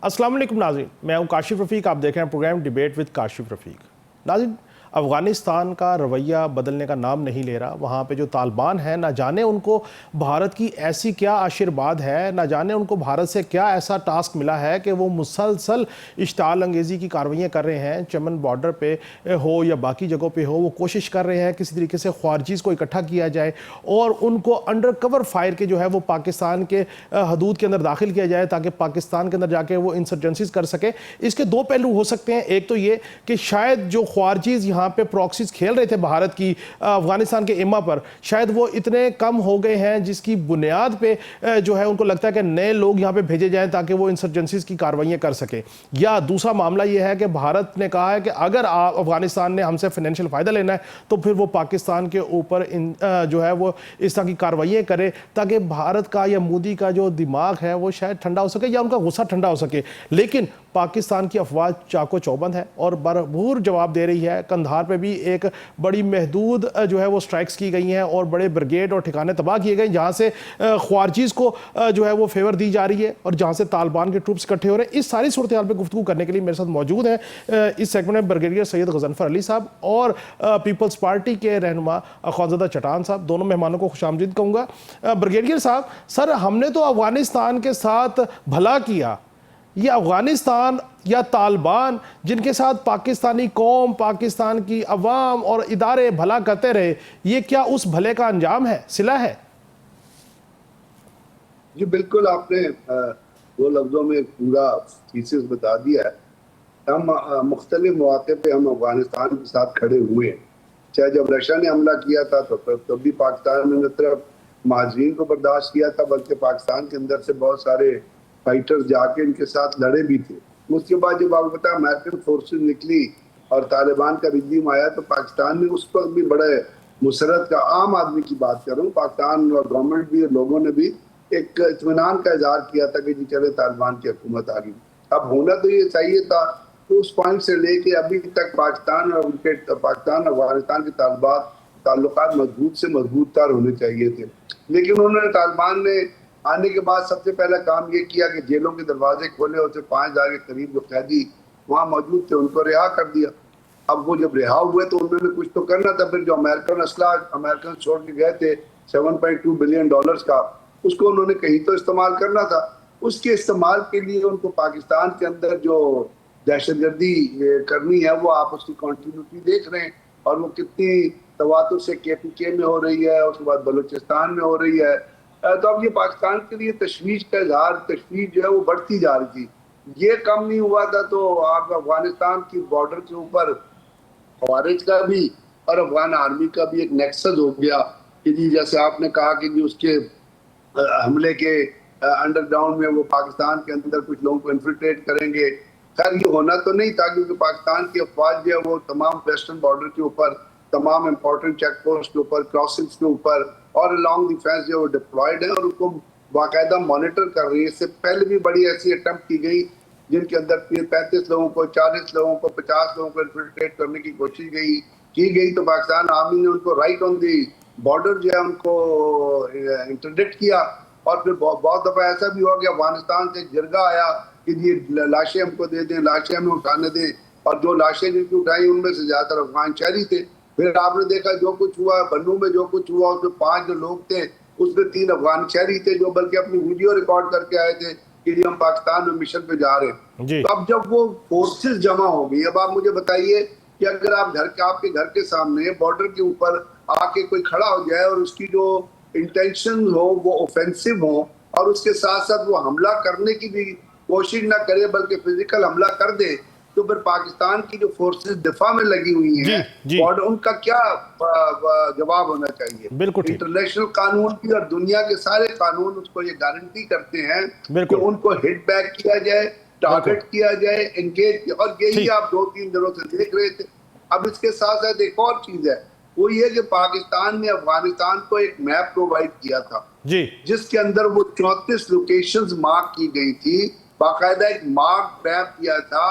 अस्सलाम वालेकुम नाज़रीन, मैं हूं काशिफ रफ़ीक। आप देख रहे हैं प्रोग्राम डिबेट विद काशिफ रफ़ीक। नाज़रीन, अफ़गानिस्तान का रवैया बदलने का नाम नहीं ले रहा। वहाँ पे जो तालिबान है, ना जाने उनको भारत की ऐसी क्या आशीर्वाद है, ना जाने उनको भारत से क्या ऐसा टास्क मिला है कि वो मुसलसल इश्ताल अंगेज़ी की कार्रवाइयाँ कर रहे हैं। चमन बॉर्डर पे हो या बाकी जगहों पे हो, वो कोशिश कर रहे हैं किसी तरीके से ख्वारजीज़ को इकट्ठा किया जाए और उनको अंडर कवर फायर के जो है वो पाकिस्तान के हदूद के अंदर दाखिल किया जाए, ताकि पाकिस्तान के अंदर जाके वो इंसर्जेंसीज कर सके। इसके दो पहलू हो सकते हैं। एक तो ये कि शायद जो ख्वारजीज़ यहाँ पे प्रॉक्सीज खेल रहे थे भारत की अफगानिस्तान के इमा पर, शायद वो इतने कम हो गए हैं जिसकी बुनियाद पे जो है उनको लगता है कि नए लोग यहाँ पे भेजे जाएं ताकि वो इंसर्जेंसीज की कार्रवाइयाँ कर सके। या दूसरा मामला ये है कि भारत ने कहा है कि अगर अफगानिस्तान ने हमसे फाइनेंशियल फ़ायदा लेना है तो फिर वो पाकिस्तान के ऊपर जो है वो इस तरह की कार्रवाइयाँ करे, ताकि भारत का या मोदी का जो दिमाग है वो शायद ठंडा हो सके या उनका गुस्सा ठंडा हो सके। लेकिन पाकिस्तान की अफवाज चाको चौबंद है और भरपूर जवाब दे रही है। कंधार पे भी एक बड़ी महदूद जो है वो स्ट्राइक्स की गई हैं और बड़े ब्रिगेड और ठिकाने तबाह किए गए, जहाँ से ख्वारजीज़ को जो है वो फेवर दी जा रही है और जहाँ से तालिबान के ट्रूप्स इकट्ठे हो रहे हैं। इस सारी सूरत हाल पर गुफ्तगू करने के लिए मेरे साथ मौजूद हैं इस सेगमेंट में ब्रिगेडियर सैयद गजनफर अली साहब और पीपल्स पार्टी के रहनुमा ख्वाजादा चटान साहब। दोनों मेहमानों को खुशामदीद कहूँगा। ब्रिगेडियर साहब, सर, हमने तो अफगानिस्तान के साथ भला किया, ये अफगानिस्तान या तालिबान जिनके साथ पाकिस्तानी कौम, पाकिस्तान की अवाम और इदारे भला करते रहे, ये क्या उस भले का अंजाम है, सिला है? जी बिल्कुल, आपने दो लफ्जों में पूरा थीसिस बता दिया है। हम मुख्तलिफ मौके पे हम अफगानिस्तान के साथ खड़े हुए हैं। चाहे जब रशिया ने हमला किया था तब भी पाकिस्तान ने न सिर्फ महाजरीन को बर्दाश्त किया था, बल्कि पाकिस्तान के अंदर से बहुत सारे फाइटर्स जाके इनके साथ लड़े भी थे। उसके बाद जब आपको पता अमेरिकन फोर्सेस निकली और तालिबान का रिजीम आया तो पाकिस्तान में उस पर भी बड़े मुसरत का, आम आदमी की बात कर रहा हूँ, पाकिस्तान और गवर्नमेंट भी और लोगों ने भी एक इत्मीनान का इजहार किया था कि जी चले तालिबान की हुकूमत आ गई। अब होना तो ये चाहिए था। तो उस पॉइंट से लेके अभी तक पाकिस्तान और उनके पाकिस्तान अफगानिस्तान के ताल्लुकात मजबूत से मजबूत तर होने चाहिए थे। लेकिन उन्होंने, तालिबान ने आने के बाद सबसे पहला काम ये किया कि जेलों के दरवाजे खोले और 5,000 के करीब जो कैदी वहाँ मौजूद थे उनको रिहा कर दिया। अब वो जब रिहा हुए तो उन्होंने कुछ तो करना था। फिर जो अमेरिकन छोड़ के गए थे $7.2 बिलियन का, उसको उन्होंने कहीं तो इस्तेमाल करना था। उसके इस्तेमाल के लिए उनको पाकिस्तान के अंदर जो दहशतगर्दी करनी है वो आप उसकी कंटिन्यूटी देख रहे हैं और वो कितनी तवातुर से KPK में हो रही है, उसके बाद बलूचिस्तान में हो रही है। तो अब ये पाकिस्तान के लिए तशवीश का इजहार, तशवीश जो है वो बढ़ती जा रही थी। ये कम नहीं हुआ था तो आप अफगानिस्तान की बॉर्डर के ऊपर ख्वारिज का भी और अफगान आर्मी का भी एक नेक्सस हो गया कि जी, जैसे आपने कहा कि जी उसके हमले के अंडरग्राउंड में वो पाकिस्तान के अंदर कुछ लोगों को इन्फिल्ट्रेट करेंगे। खैर ये होना तो नहीं था, क्योंकि पाकिस्तान की अफवाज जो है वो तमाम वेस्टर्न बॉर्डर के ऊपर, तमाम इंपॉर्टेंट चेक पोस्ट के ऊपर, क्रॉसिंग्स के ऊपर और अलॉन्ग द फेंस जो डिप्लॉयड है और उसको बाकायदा मॉनिटर कर रही है। इससे पहले भी बड़ी ऐसी अटेम्प्ट की गई जिनके अंदर 35 लोगों को, 40 लोगों को, 50 लोगों को इन्फिल्ट्रेट करने की कोशिश की गई तो पाकिस्तान आर्मी ने उनको राइट ऑन दी बॉर्डर जो है उनको इंटरडिक्ट किया। और फिर बहुत दफा ऐसा भी हुआ कि अफगानिस्तान से जिरगा आया कि ये लाशें हमको दे दें, लाशें हमें उठाने दें, और जो लाशें जिनकी उठाई उनमें से ज्यादातर अफगान शहरी थे। फिर आपने देखा जो कुछ हुआ बन्नू में, जो कुछ हुआ उसमें 5 जो लोग थे उसमें 3 अफगान शहरी थे जो बल्कि अपनी वीडियो रिकॉर्ड करके आए थे कि जी हम पाकिस्तान में मिशन पे जा रहे हैं। तो अब जब वो फोर्सेस जमा हो गई, अब आप मुझे बताइए कि अगर आप आपके घर के सामने बॉर्डर के ऊपर आके कोई खड़ा हो जाए और उसकी जो इंटेंशन हो वो ऑफेंसिव हो और उसके साथ साथ वो हमला करने की भी कोशिश ना करे बल्कि फिजिकल हमला कर दे, तो फिर पाकिस्तान की जो फोर्सेस दिफा में लगी हुई हैं और उनका क्या जवाब होना चाहिए? इंटरनेशनल कानून की और दुनिया के सारे कानून उसको ये गारंटी करते हैं कि उनको हिट बैक किया जाए, टारगेट किया जाए, एंगेज, और यही आप 2-3 दिनों से देख रहे थे। अब इसके साथ साथ एक और चीज है, वो ये कि पाकिस्तान ने अफगानिस्तान को एक मैप प्रोवाइड किया था जिसके अंदर वो 34 लोकेशंस मार्क की गई थी। बाकायदा एक मार्क मैप किया था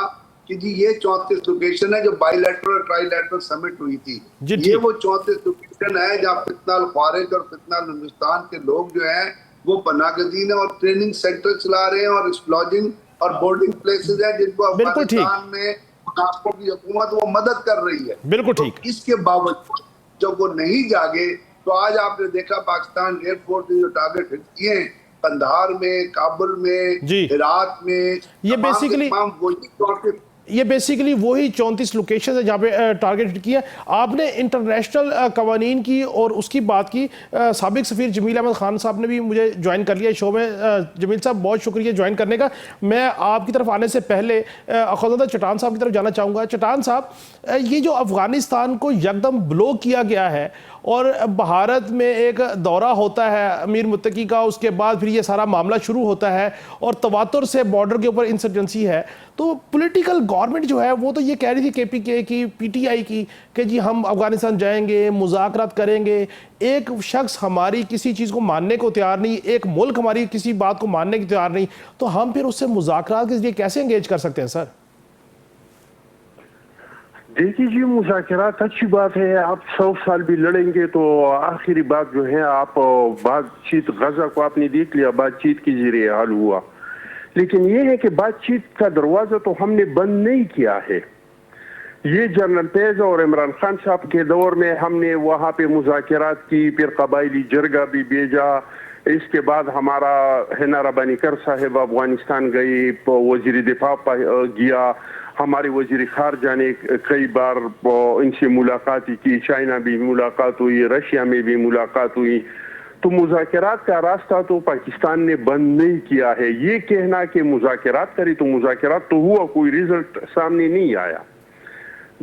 कि जी ये 34 लोकेशन है जो बाइलैटरल और ट्राइलैटरल समिट हुई थी। ये वो 34 लोकेशन है जहाँ फितनाल ख्वारिज और फितनाल हिंदुस्तान के लोग जो हैं वो पनाहगजीन है और ट्रेनिंग सेंटर चला रहे हैं और एक्सप्लॉजिंग और बोर्डिंग प्लेसेस हैं जिनको बिल्कुल ठीक, अफगानिस्तान में मुनाफों की हुकूमत वो मदद कर रही है। बिल्कुल तो ठीक। इसके बावजूद जब वो नहीं जागे तो आज आपने देखा पाकिस्तान एयरफोर्स ने जो टारगेट हिट किए हैं कंधार में, काबुल में, जी, हेरात में, ये तमाम के बेसिकली तमाम वही वही 34 लोकेशन है जहाँ पे टारगेट किया। आपने इंटरनेशनल कवानीन की और उसकी बात की। साबिक सफ़ीर जमील अहमद ख़ान साहब ने भी मुझे ज्वाइन कर लिया शो में। जमील साहब बहुत शुक्रिया ज्वाइन करने का। मैं आपकी तरफ आने से पहले ख़ुदा चट्टान साहब की तरफ जाना चाहूँगा। चट्टान साहब, ये जो अफ़गानिस्तान को यकदम ब्लॉक किया गया है और भारत में एक दौरा होता है अमीर मुत्तकी का, उसके बाद फिर ये सारा मामला शुरू होता है और तवातुर से बॉर्डर के ऊपर इंसर्जेंसी है, तो पॉलिटिकल गवर्नमेंट जो है वो तो ये कह रही थी केपीके की, पीटीआई की, कि जी हम अफगानिस्तान जाएंगे, मुज़ाकरात करेंगे। एक शख्स हमारी किसी चीज़ को मानने को तैयार नहीं, एक मुल्क हमारी किसी बात को मानने को तैयार नहीं, तो हम फिर उससे मुज़ाकरात के जरिए कैसे एंगेज कर सकते हैं सर? देखिए जी, मुज़ाकरात अच्छी बात है। आप 100 साल भी लड़ेंगे तो आखिरी बात जो है, आप बातचीत, गजा को आपने देख लिया, बातचीत के जरिए हल हुआ। लेकिन यह है कि बातचीत का दरवाजा तो हमने बंद नहीं किया है। ये जनरल पेज और इमरान खान साहब के दौर में हमने वहां पे मुज़ाकरात की, फिर कबायली जरगा भी भेजा। इसके बाद हमारा हिना रब्बानी कर साहिब अफगानिस्तान गए, वजीर दिफा गया, हमारे वजीर खारजा ने कई बार इनसे मुलाकात की, चाइना भी मुलाकात हुई, रशिया में भी मुलाकात हुई। तो मुज़ाकरात का रास्ता तो पाकिस्तान ने बंद नहीं किया है। ये कहना कि मुज़ाकरात करी तो मुज़ाकरात तो हुआ, कोई रिजल्ट सामने नहीं आया।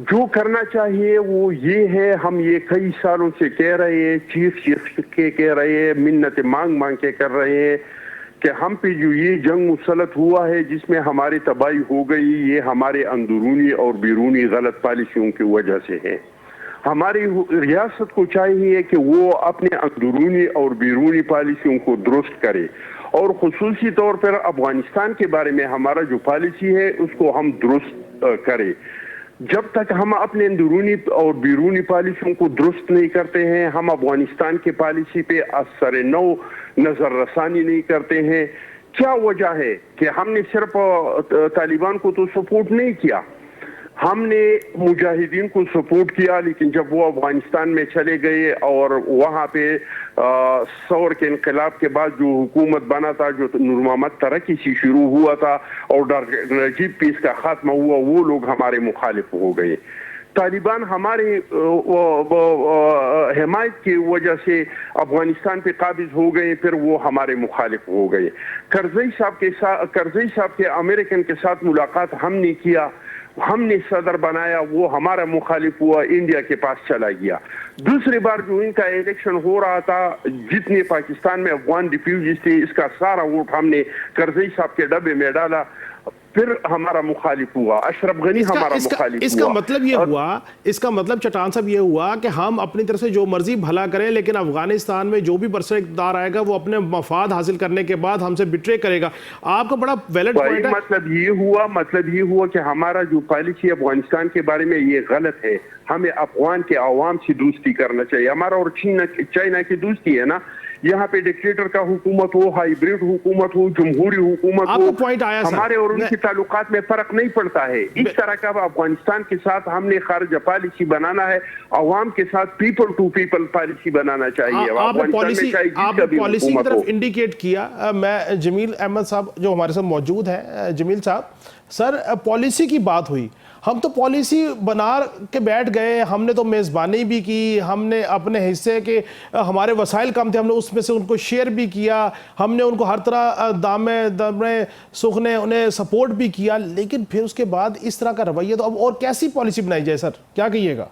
जो करना चाहिए वो ये है, हम ये कई सालों से कह रहे हैं, चीख के कह रहे हैं, मिन्नत मांग मांग के कर रहे हैं कि हम पे जो ये जंग मुसलत हुआ है जिसमें हमारी तबाही हो गई, ये हमारे अंदरूनी और बैरूनी गलत पॉलिसियों की वजह से है। हमारी रियासत को चाहिए कि वो अपने अंदरूनी और बैरूनी पॉलिसियों को दुरुस्त करे और खुसूसी तौर पर अफगानिस्तान के बारे में हमारा जो पॉलिसी है उसको हम दुरुस्त करें। जब तक हम अपने अंदरूनी और बैरूनी पॉलिसियों को दुरुस्त नहीं करते हैं, हम अफगानिस्तान की पॉलिसी पे असर नौ नजर रसानी नहीं करते हैं। क्या वजह है कि हमने सिर्फ तालिबान को तो सपोर्ट नहीं किया, हमने मुजाहिदीन को सपोर्ट किया, लेकिन जब वो अफगानिस्तान में चले गए और वहां पे सौर के इनकलाब के बाद जो हुकूमत बना था, जो नूर मोहम्मद तरक्की से शुरू हुआ था और नजीब पीस का खात्मा हुआ, वो लोग हमारे मुखालिफ हो गए। तालिबान हमारे हिमायत की वजह से अफगानिस्तान पे काबिज हो गए, फिर वो हमारे मुखालिफ हो गए। करजई साहब के अमेरिकन के साथ मुलाकात हमने किया, हमने सदर बनाया, वो हमारा मुखालिफ हुआ, इंडिया के पास चला गया। दूसरी बार जो इनका इलेक्शन हो रहा था, जितने पाकिस्तान में अफगान रिफ्यूजीज थे, इसका सारा वोट हमने करजई साहब के डब्बे में डाला, फिर हमारा मुखालिफ हुआ। अशरफ गनी हमारा मुखालिफ इसका हुआ। मतलब ये हुआ, इसका मतलब चट्टान साहब ये हुआ कि हम अपनी तरफ से जो मर्जी भला करें, लेकिन अफगानिस्तान में जो भी बरसर इक़्तिदार आएगा वो अपने मफाद हासिल करने के बाद हमसे बिट्रे करेगा। आपका बड़ा वैलिड पॉइंट है। मतलब ये हुआ कि हमारा जो पॉलिसी अफगानिस्तान के बारे में ये गलत है। हमें अफगान के आवाम से दोस्ती करना चाहिए। हमारा और चाइना की दोस्ती है ना, यहाँ पे डिक्टेटर का हुकूमत हो, हाइब्रिड हुकूमत हो, जमहूरी हुकूमत हो, पॉइंट आया हमारे और उनके ताल्लुकात में फर्क नहीं पड़ता है। इस तरह का अफगानिस्तान के साथ हमने खारिजा पॉलिसी बनाना है, अवाम के साथ पीपल टू पीपल पॉलिसी बनाना चाहिए। आपने पॉलिसी की तरफ इंडिकेट किया। मैं जमील अहमद साहब जो हमारे साथ मौजूद हैं, जमील साहब, सर पॉलिसी की बात हुई, हम तो पॉलिसी बना के बैठ गए, हमने तो मेज़बानी भी की, हमने अपने हिस्से के हमारे वसाइल कम थे, हमने उसमें से उनको शेयर भी किया, हमने उनको हर तरह दामे सुख ने उन्हें सपोर्ट भी किया, लेकिन फिर उसके बाद इस तरह का रवैया, तो अब और कैसी पॉलिसी बनाई जाए सर, क्या कहिएगा?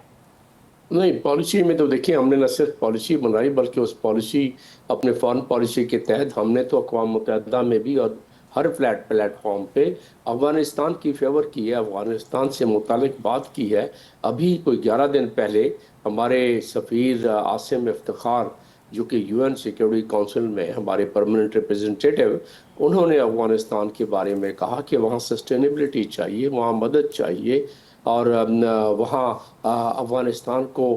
नहीं, पॉलिसी में तो देखिए, हमने न सिर्फ पॉलिसी बनाई बल्कि उस पॉलिसी, अपने फॉरेन पॉलिसी के तहत हमने तो अक़वाम मुत्तहिदा में भी और हर प्लेटफॉर्म पे अफ़गानिस्तान की फेवर की है, अफ़गानिस्तान से मुतालिक बात की है। अभी कोई 11 दिन पहले हमारे सफ़ीर आसिम इफ्तिखार, जो कि यूएन सिक्योरिटी काउंसिल में हमारे परमानेंट रिप्रेजेंटेटिव, उन्होंने अफ़गानिस्तान के बारे में कहा कि वहाँ सस्टेनेबिलिटी चाहिए, वहाँ मदद चाहिए और वहाँ अफ़गानिस्तान को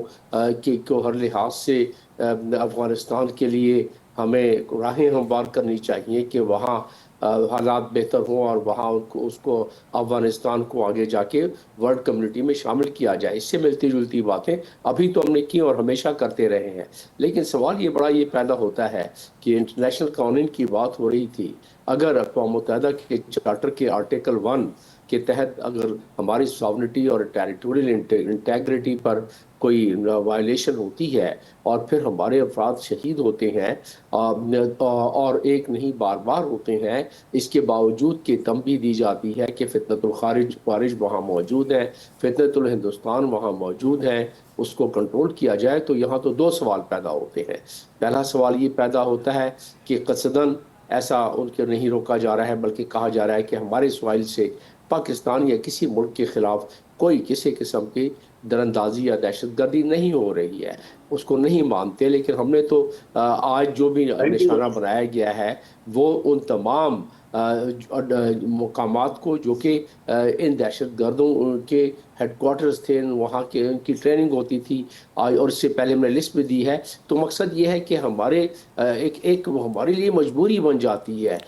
हर लिहाज से अफ़गानिस्तान के लिए हमें राहें हमवार करनी चाहिए कि वहाँ हालात बेहतर हों और वहाँ उसको अफगानिस्तान को आगे जाके वर्ल्ड कम्युनिटी में शामिल किया जाए। इससे मिलती जुलती बातें अभी तो हमने की और हमेशा करते रहे हैं। लेकिन सवाल ये पैदा होता है कि इंटरनेशनल कानून की बात हो रही थी, अगर अक़वाम मुत्तहिदा के चार्टर के आर्टिकल 1 के तहत अगर हमारी सॉवरेनिटी और टेरिटोरियल इंटेग्रिटी पर कोई वायलेशन होती है और फिर हमारे अफराद शहीद होते हैं और एक नहीं बार बार होते हैं, इसके बावजूद कि तंबीह दी जाती है कि फितनतुल खारिज वहाँ मौजूद है, फितनतुल हिंदुस्तान वहाँ मौजूद है, उसको कंट्रोल किया जाए, तो यहाँ तो दो सवाल पैदा होते हैं। पहला सवाल ये पैदा होता है कि क़सदन ऐसा उनके नहीं रोका जा रहा है, बल्कि कहा जा रहा है कि हमारे सवाइल से पाकिस्तान या किसी मुल्क के ख़िलाफ़ कोई किसी किस्म की दरअंदाजी या दहशतगर्दी नहीं हो रही है, उसको नहीं मानते। लेकिन हमने तो आज जो भी निशाना बनाया गया है वो उन तमाम मुकामात को जो कि इन दहशतगर्दों के हेडक्वार्टर्स थे, वहाँ के उनकी ट्रेनिंग होती थी और इससे पहले हमने लिस्ट भी दी है। तो मकसद ये है कि हमारे एक हमारे लिए मजबूरी बन जाती है,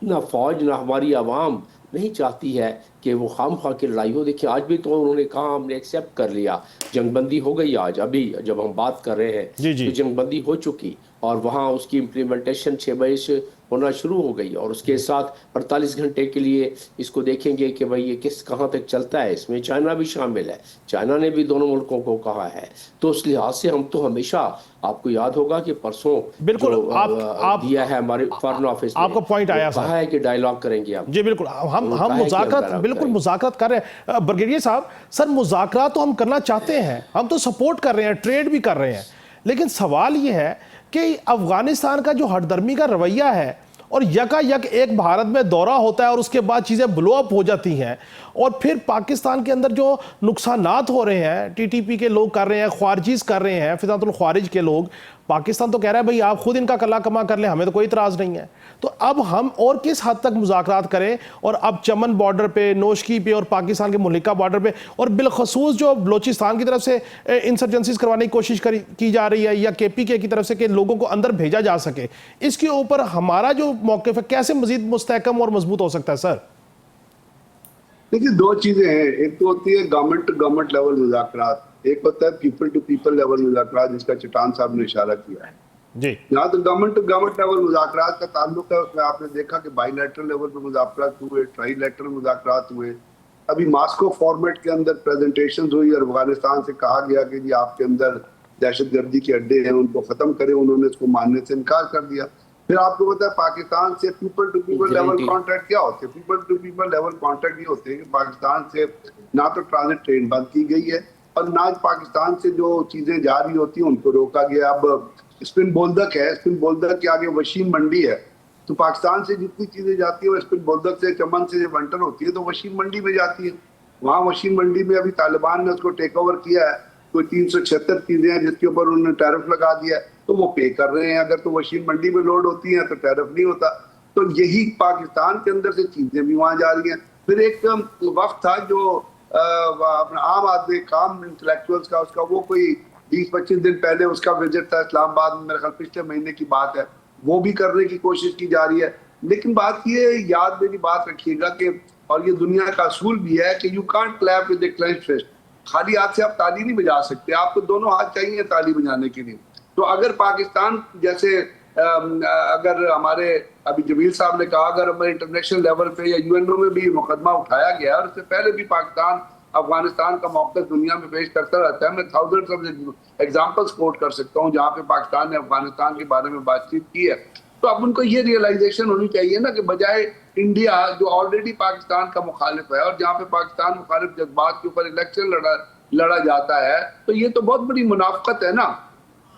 ना फौज ना हमारी आवाम नहीं चाहती है कि वो खामखा की लड़ाई हो। देखिए आज भी तो उन्होंने कहा हमने एक्सेप्ट कर लिया, जंगबंदी हो गई। आज अभी जब हम बात कर रहे हैं तो जंगबंदी हो चुकी और वहाँ उसकी इम्प्लीमेंटेशन 6 बजे से होना शुरू हो गई और उसके साथ 48 घंटे के लिए इसको देखेंगे कि भाई ये कहाँ तक चलता है। इसमें चाइना भी शामिल है, चाइना ने भी दोनों मुल्कों को कहा है। तो उस लिहाज से हम तो हमेशा, आपको याद होगा कि परसों बिल्कुल आप दिया है हमारे फॉरेन ऑफिस में, आपका पॉइंट आया कहा है कि डायलॉग करेंगे हम। जी बिल्कुल, हम मुज़ाकरात कर रहे हैं ब्रिगेडियर साहब। सर मुज़ाकरात तो हम करना चाहते हैं, हम तो सपोर्ट कर रहे हैं, ट्रेड भी कर रहे हैं, लेकिन सवाल ये है कि अफगानिस्तान का जो हठधर्मी का रवैया है और यकायक एक भारत में दौरा होता है और उसके बाद चीज़ें ब्लो अप हो जाती हैं और फिर पाकिस्तान के अंदर जो नुकसानात हो रहे हैं, टीटीपी के लोग कर रहे हैं, ख्वारिजीज कर रहे हैं, फितनतुल ख्वारिज के लोग, पाकिस्तान तो कह रहा है भाई आप खुद इनका कला कमा कर लें, हमें तो कोई इतराज़ नहीं है। तो अब हम और किस हद तक मुज़ाकरात करें और अब चमन बॉर्डर पे, नोशकी पे और पाकिस्तान के मुल्लिका बॉर्डर पे और बिलखसूस जो बलोचिस्तान की तरफ से इंसर्जेंसीज करवाने की कोशिश की जा रही है या KPK की तरफ से कि लोगों को अंदर भेजा जा सके, इसके ऊपर हमारा जो मौक़िफ़ है कैसे मज़ीद मुस्तहकम और मजबूत हो सकता है सर? देखिए दो चीजें हैं, एक तो होती है गवर्नमेंट टू गवर्नमेंट लेवल मुज़ाकरात, एक होता है पीपल टू पीपल लेवल मुज़ाकरात, जिसका चट्टान साहब ने इशारा किया है जी। यहाँ तो गवर्नमेंट टू गवर्नमेंट लेवल मुज़ाकरात का ताल्लुक है, उसमें आपने देखा कि बाईलैटरल लेवल पे मुज़ाकरात हुए, ट्राईलैटरल मुज़ाकरात हुए। अभी मास्को फॉर्मेट के अंदर प्रेजेंटेशन हुई और अफगानिस्तान से कहा गया कि जी आपके अंदर दहशतगर्दी के अड्डे हैं, उनको खत्म करें, उन्होंने इसको मानने से इनकार कर दिया। फिर आपको पता है पाकिस्तान से people to people level contract क्या होते हैं? People to people level contract ये होते हैं कि पाकिस्तान से ना तो ट्रांजिट ट्रेन बंद की गई है और ना पाकिस्तान से जो चीजें जा रही होती हैं उनको रोका गया। अब स्पिन बोल्दक है, स्पिन बोल्दक के आगे वशीम मंडी है, तो पाकिस्तान से जितनी चीजें जाती है वो स्पिन बोल्दक से, चमन से जब बंटन होती है तो वशीम मंडी में जाती है। वहाँ वशीम मंडी में अभी तालिबान ने उसको टेक ओवर किया है, कोई 376 चीजें हैं जिसके ऊपर उन्होंने टैरिफ लगा दिया है, तो वो पे कर रहे हैं। अगर तो वशीम मंडी में लोड होती है तो टैरिफ नहीं होता। तो यही पाकिस्तान के अंदर से चीजें भी वहां जा रही हैं। फिर एक वक्त था जो अपना आम आदमी काम इंटेलेक्चुअल्स का, उसका वो कोई 20-25 दिन पहले उसका विजिट था इस्लामाबाद में, मेरे ख्याल पिछले महीने की बात है, वो भी करने की कोशिश की जा रही है। लेकिन बात ये याद मेरी बात रखिएगा कि, और ये दुनिया का असूल भी है कि you can't clap with the clenched fist, खाली हाथ से आप ताली नहीं बजा सकते, आपको दोनों हाथ चाहिए ताली बजाने के लिए। तो अगर पाकिस्तान जैसे अगर हमारे अभी जमील साहब ने कहा, अगर हमारे इंटरनेशनल लेवल पे या यूएनओ में भी मुकदमा उठाया गया और इससे पहले भी पाकिस्तान अफगानिस्तान का मौक़िफ़ दुनिया में पेश करता रहता है, मैं थाउजेंड्स ऑफ एग्जांपल्स कोट कर सकता हूँ जहाँ पे पाकिस्तान ने अफगानिस्तान के बारे में बातचीत की है। तो अब उनको ये रियलाइजेशन होनी चाहिए ना कि बजाय इंडिया जो ऑलरेडी पाकिस्तान का मुखालिफ है और जहाँ पे पाकिस्तान मुखालिफ जज्बात के ऊपर इलेक्शन लड़ा जाता है, तो ये तो बहुत बड़ी मुनाफकत है ना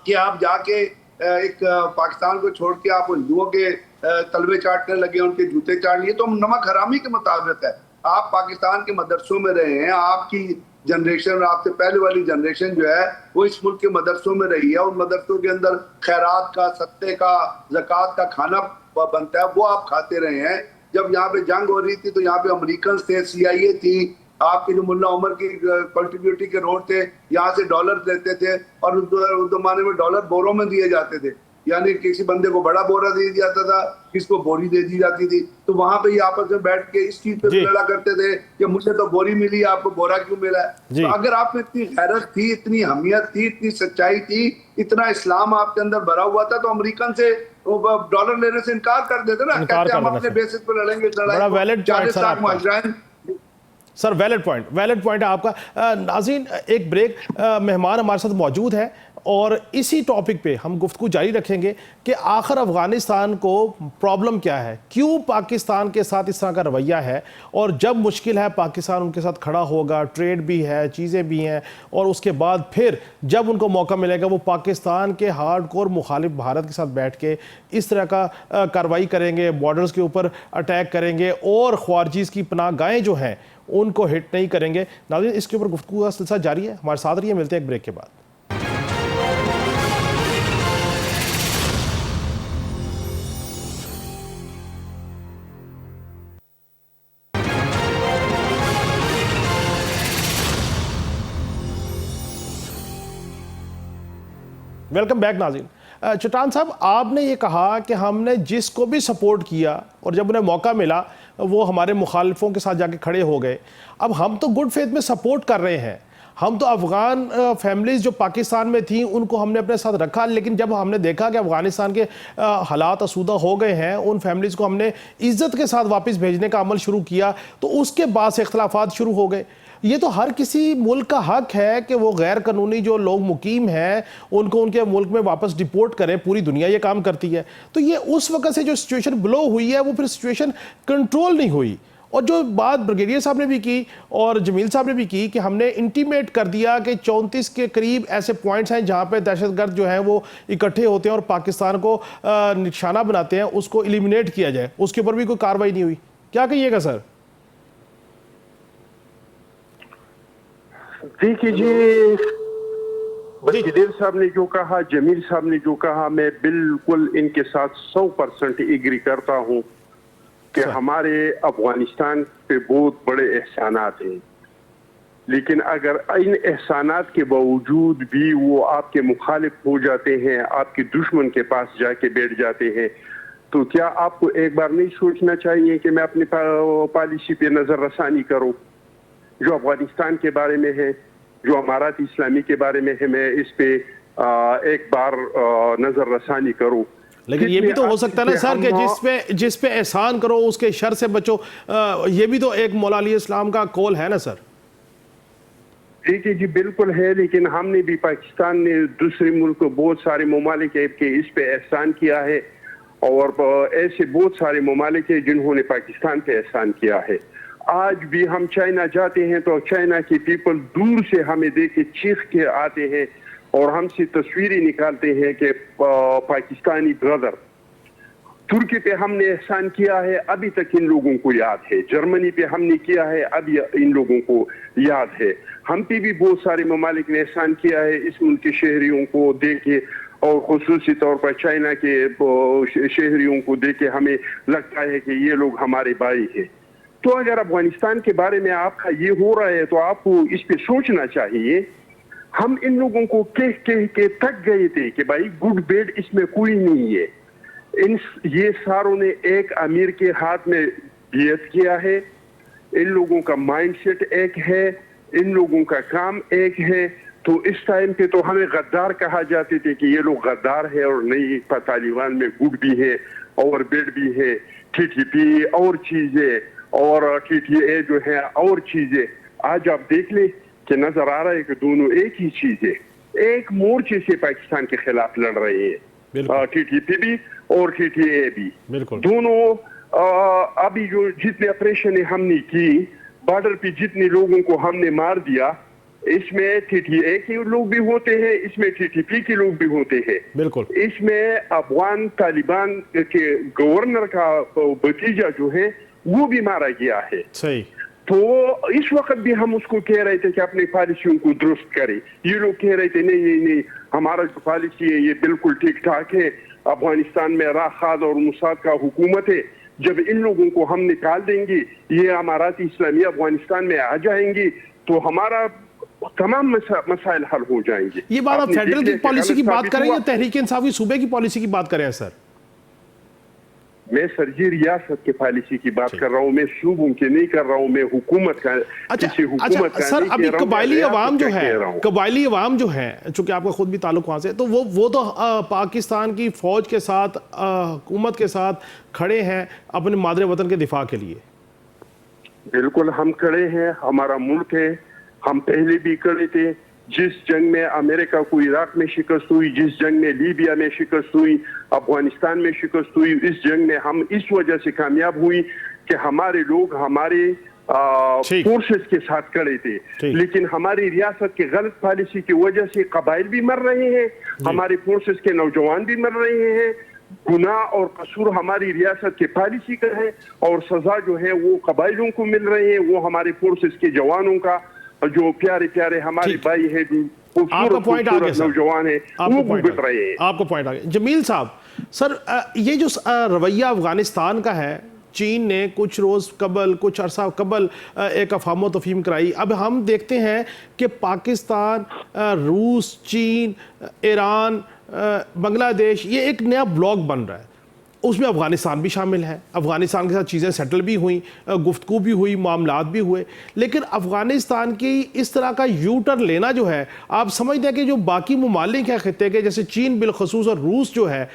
कि आप जाके एक पाकिस्तान को छोड़ के आप हिंदुओं के तलवे चाटने लगे, उनके जूते चाट लिए, तो नमक हरामी के मुताबिक है। आप पाकिस्तान के मदरसों में रहे हैं, आपकी जनरेशन, आपसे पहले वाली जनरेशन जो है वो इस मुल्क के मदरसों में रही है, उन मदरसों के अंदर खैरात का, सत्ते का, ज़कात का खाना बनता है, वो आप खाते रहे हैं। जब यहाँ पे जंग हो रही थी तो यहाँ पे अमेरिकन थे, CIA थी, आपके जो मुल्ला उमर की कंट्रीब्यूटी के रोड थे, यहाँ से डॉलर देते थे और उस जमाने में डॉलर बोरों में दिए जाते थे। यानी किसी बंदे को बड़ा बोरा दे दिया जाता था, किसको बोरी दे दी जाती थी, तो वहां पे ही आपस में बैठ के इस चीज पे भी लड़ा करते थे कि मुझे तो बोरी मिली, आपको बोरा क्यों मिला है। तो अगर आप में इतनी गैरत थी, इतनी हमियत थी, इतनी सच्चाई थी, इतना इस्लाम आपके अंदर भरा हुआ था, तो अमेरिकन से डॉलर लेने से इनकार कर देते ना, कहते हम अपने बेसिस पे लड़ेंगे लड़ाई। 40 लाख मुहाजिरीन। सर वैलिड पॉइंट है आपका। नाज़रीन, एक ब्रेक, मेहमान हमारे साथ मौजूद है और इसी टॉपिक पे हम गुफ्तगू जारी रखेंगे कि आखिर अफ़गानिस्तान को प्रॉब्लम क्या है, क्यों पाकिस्तान के साथ इस तरह का रवैया है, और जब मुश्किल है पाकिस्तान उनके साथ खड़ा होगा, ट्रेड भी है, चीज़ें भी हैं, और उसके बाद फिर जब उनको मौका मिलेगा वो पाकिस्तान के हार्डकोर मुखालिफ भारत के साथ बैठ के इस तरह का कार्रवाई करेंगे, बॉर्डर्स के ऊपर अटैक करेंगे और ख्वारजीज़ की पनाहगाहें जो हैं उनको हिट नहीं करेंगे। नाज़रीन, इसके ऊपर गुफ्तगू का सिलसिला जारी है, हमारे साथ रहिए, मिलते हैं एक ब्रेक के बाद। वेलकम बैक नाज़रीन। चट्टान साहब, आपने ये कहा कि हमने जिसको भी सपोर्ट किया और जब उन्हें मौका मिला वो हमारे मुखालिफों के साथ जाके खड़े हो गए। अब हम तो गुड फेथ में सपोर्ट कर रहे हैं, हम तो अफ़गान फैमिलीज़ जो पाकिस्तान में थी उनको हमने अपने साथ रखा, लेकिन जब हमने देखा कि अफ़गानिस्तान के हालात आसूदा हो गए हैं, उन फैमिलीज़ को हमने इज़्ज़त के साथ वापस भेजने का अमल शुरू किया, तो उसके बाद से इख्तलाफात शुरू हो गए। ये तो हर किसी मुल्क का हक है कि वो गैर कानूनी जो लोग मुकीम हैं उनको उनके मुल्क में वापस डिपोर्ट करें, पूरी दुनिया ये काम करती है। तो ये उस वक्त से जो सिचुएशन ब्लो हुई है वो फिर सिचुएशन कंट्रोल नहीं हुई, और जो बात ब्रिगेडियर साहब ने भी की और जमील साहब ने भी की कि हमने इंटीमेट कर दिया कि 34 के करीब ऐसे पॉइंट्स हैं जहाँ पे दहशतगर्द जो हैं वो इकट्ठे होते हैं और पाकिस्तान को निशाना बनाते हैं, उसको एलिमिनेट किया जाए, उसके ऊपर भी कोई कार्रवाई नहीं हुई। क्या कहिएगा सर? देखिए जी, ब्रिगेडियर साहब ने जो कहा, जमील साहब ने जो कहा, मैं बिल्कुल इनके साथ 100% एग्री करता हूं कि हमारे अफगानिस्तान पे बहुत बड़े एहसानात हैं, लेकिन अगर इन एहसानात के बावजूद भी वो आपके मुखालिफ हो जाते हैं, आपके दुश्मन के पास जाके बैठ जाते हैं, तो क्या आपको एक बार नहीं सोचना चाहिए कि मैं अपनी पॉलिसी पे नजर रसानी करूं? जो अफगानिस्तान के बारे में है, जो अमारात इस्लामी के बारे में है, मैं इस पे एक बार नजर रसानी करूं। लेकिन ये भी तो हो सकता है ना सर कि जिस पे एहसान करो उसके शर से बचो, ये भी तो एक मौला अली इस्लाम का कौल है ना सर? देखिए जी, बिल्कुल है, लेकिन हमने भी, पाकिस्तान ने दूसरे मुल्क बहुत सारे ममालिक के इस पे एहसान किया है, और ऐसे बहुत सारे ममालिक हैं जिन्होंने पाकिस्तान पे एहसान किया है। आज भी हम चाइना जाते हैं तो चाइना के पीपल दूर से हमें देख के चीख के आते हैं और हमसे तस्वीरें निकालते हैं कि पाकिस्तानी ब्रदर। तुर्की पे हमने एहसान किया है, अभी तक इन लोगों को याद है। जर्मनी पे हमने किया है, अभी इन लोगों को याद है। हम पे भी बहुत सारे ममालिक ने एहसान किया है इस मुल्क के शहरियों को देख के, और खुसूसी तौर पर चाइना के शहरियों को देख के हमें लगता है कि ये लोग हमारे भाई हैं। तो अगर अफगानिस्तान के बारे में आपका ये हो रहा है तो आपको इस पे सोचना चाहिए। हम इन लोगों को कह कह के थक गए थे कि भाई गुड बेड इसमें कोई नहीं है। ये सारों ने एक अमीर के हाथ में बियत किया है। इन लोगों का माइंडसेट एक है, इन लोगों का काम एक है। तो इस टाइम पे तो हमें गद्दार कहा जाते थे कि ये लोग गद्दार है, और नहीं, तालिबान में गुड भी है और बेड भी है, TTP और चीजें, और TTA जो है और चीजें। आज आप देख ले कि नजर आ रहा है कि दोनों एक ही चीज है, एक मोर्चे से पाकिस्तान के खिलाफ लड़ रहे हैं, TTP भी और TTA भी। दोनों अभी जो जितने ऑपरेशन हमने की, बॉर्डर पे जितने लोगों को हमने मार दिया, इसमें TTA के लोग भी होते हैं, इसमें TTP के लोग भी होते हैं। बिल्कुल। इसमें अफगान तालिबान के गवर्नर का भतीजा जो है वो भी मारा गया है। सही। तो इस वक्त भी हम उसको कह रहे थे कि अपनी पॉलिसियों को दुरुस्त करें। ये लोग कह रहे थे नहीं, हमारा जो पॉलिसी है ये बिल्कुल ठीक ठाक है। अफगानिस्तान में राखाद और मुसाद का हुकूमत है। जब इन लोगों को हम निकाल देंगे, ये अमारात इस्लामी अफगानिस्तान में आ जाएंगी, तो हमारा तमाम मसाइल हल हो जाएंगे। ये बात आप आपने फेडरल देख की लिया कि पॉलिसी की गलत बात साबित करें या हुआ। तहरीक इंसाफ की सूबे की पॉलिसी की बात करें सर? मैं सर जी रियासत की पॉलिसी की बात ठीक। कर रहा हूँ, मैं सूबों की नहीं कर रहा हूँ, मैं हुकूमत का किसी हुकूमत का सर नहीं अभी कह रहा हूँ, कबायली मैं अवाम रियासत जो का है, कह रहा हूँ। कबायली अवाम जो है, चूंकि आपका खुद भी ताल्लुक वहां से, तो वो तो पाकिस्तान की फौज के साथ, हुकूमत के साथ खड़े हैं अपने मादरे वतन के दिफा के लिए। बिल्कुल हम खड़े हैं, हमारा मुल्क है, हम पहले भी खड़े थे। जिस जंग में अमेरिका को इराक में शिकस्त हुई, जिस जंग में लीबिया में शिकस्त हुई, अफगानिस्तान में शिकस्त हुई, इस जंग में हम इस वजह से कामयाब हुई कि हमारे लोग हमारे ठीक। फोर्सेस के साथ खड़े थे। ठीक। लेकिन हमारी रियासत की गलत पॉलिसी की वजह से कबाइल भी मर रहे हैं, हमारे फोर्सेस के नौजवान भी मर रहे हैं। गुनाह और कसूर हमारी रियासत के पॉलिसी का है और सजा जो है वो कबाइलों को मिल रहे हैं, वो हमारे फोर्सेस के जवानों का, जो प्यारे प्यारे हमारे ठीक। भाई है, जो आपका पॉइंट आ गया सर, नौजवान है, वो भुगत रहे हैं। आपको पॉइंट आ गया। जमील साहब, सर ये जो रवैया अफगानिस्तान का है, चीन ने कुछ रोज़ कबल, कुछ अरसा कबल एक अफाम तफहीम कराई। अब हम देखते हैं कि पाकिस्तान, रूस, चीन, ईरान, बांग्लादेश, ये एक नया ब्लॉक बन रहा है। उसमें अफ़गानिस्तान भी शामिल है। अफ़गानिस्तान के साथ चीज़ें सेटल भी हुई, गुफ्तगू भी हुई, मामलात भी हुए। लेकिन अफ़गानिस्तान की इस तरह का यू टर्न लेना जो है, आप समझते हैं कि जो बाकी ममालिक हैं ख़ित्ते के, जैसे चीन बिलखसूस और रूस जो है,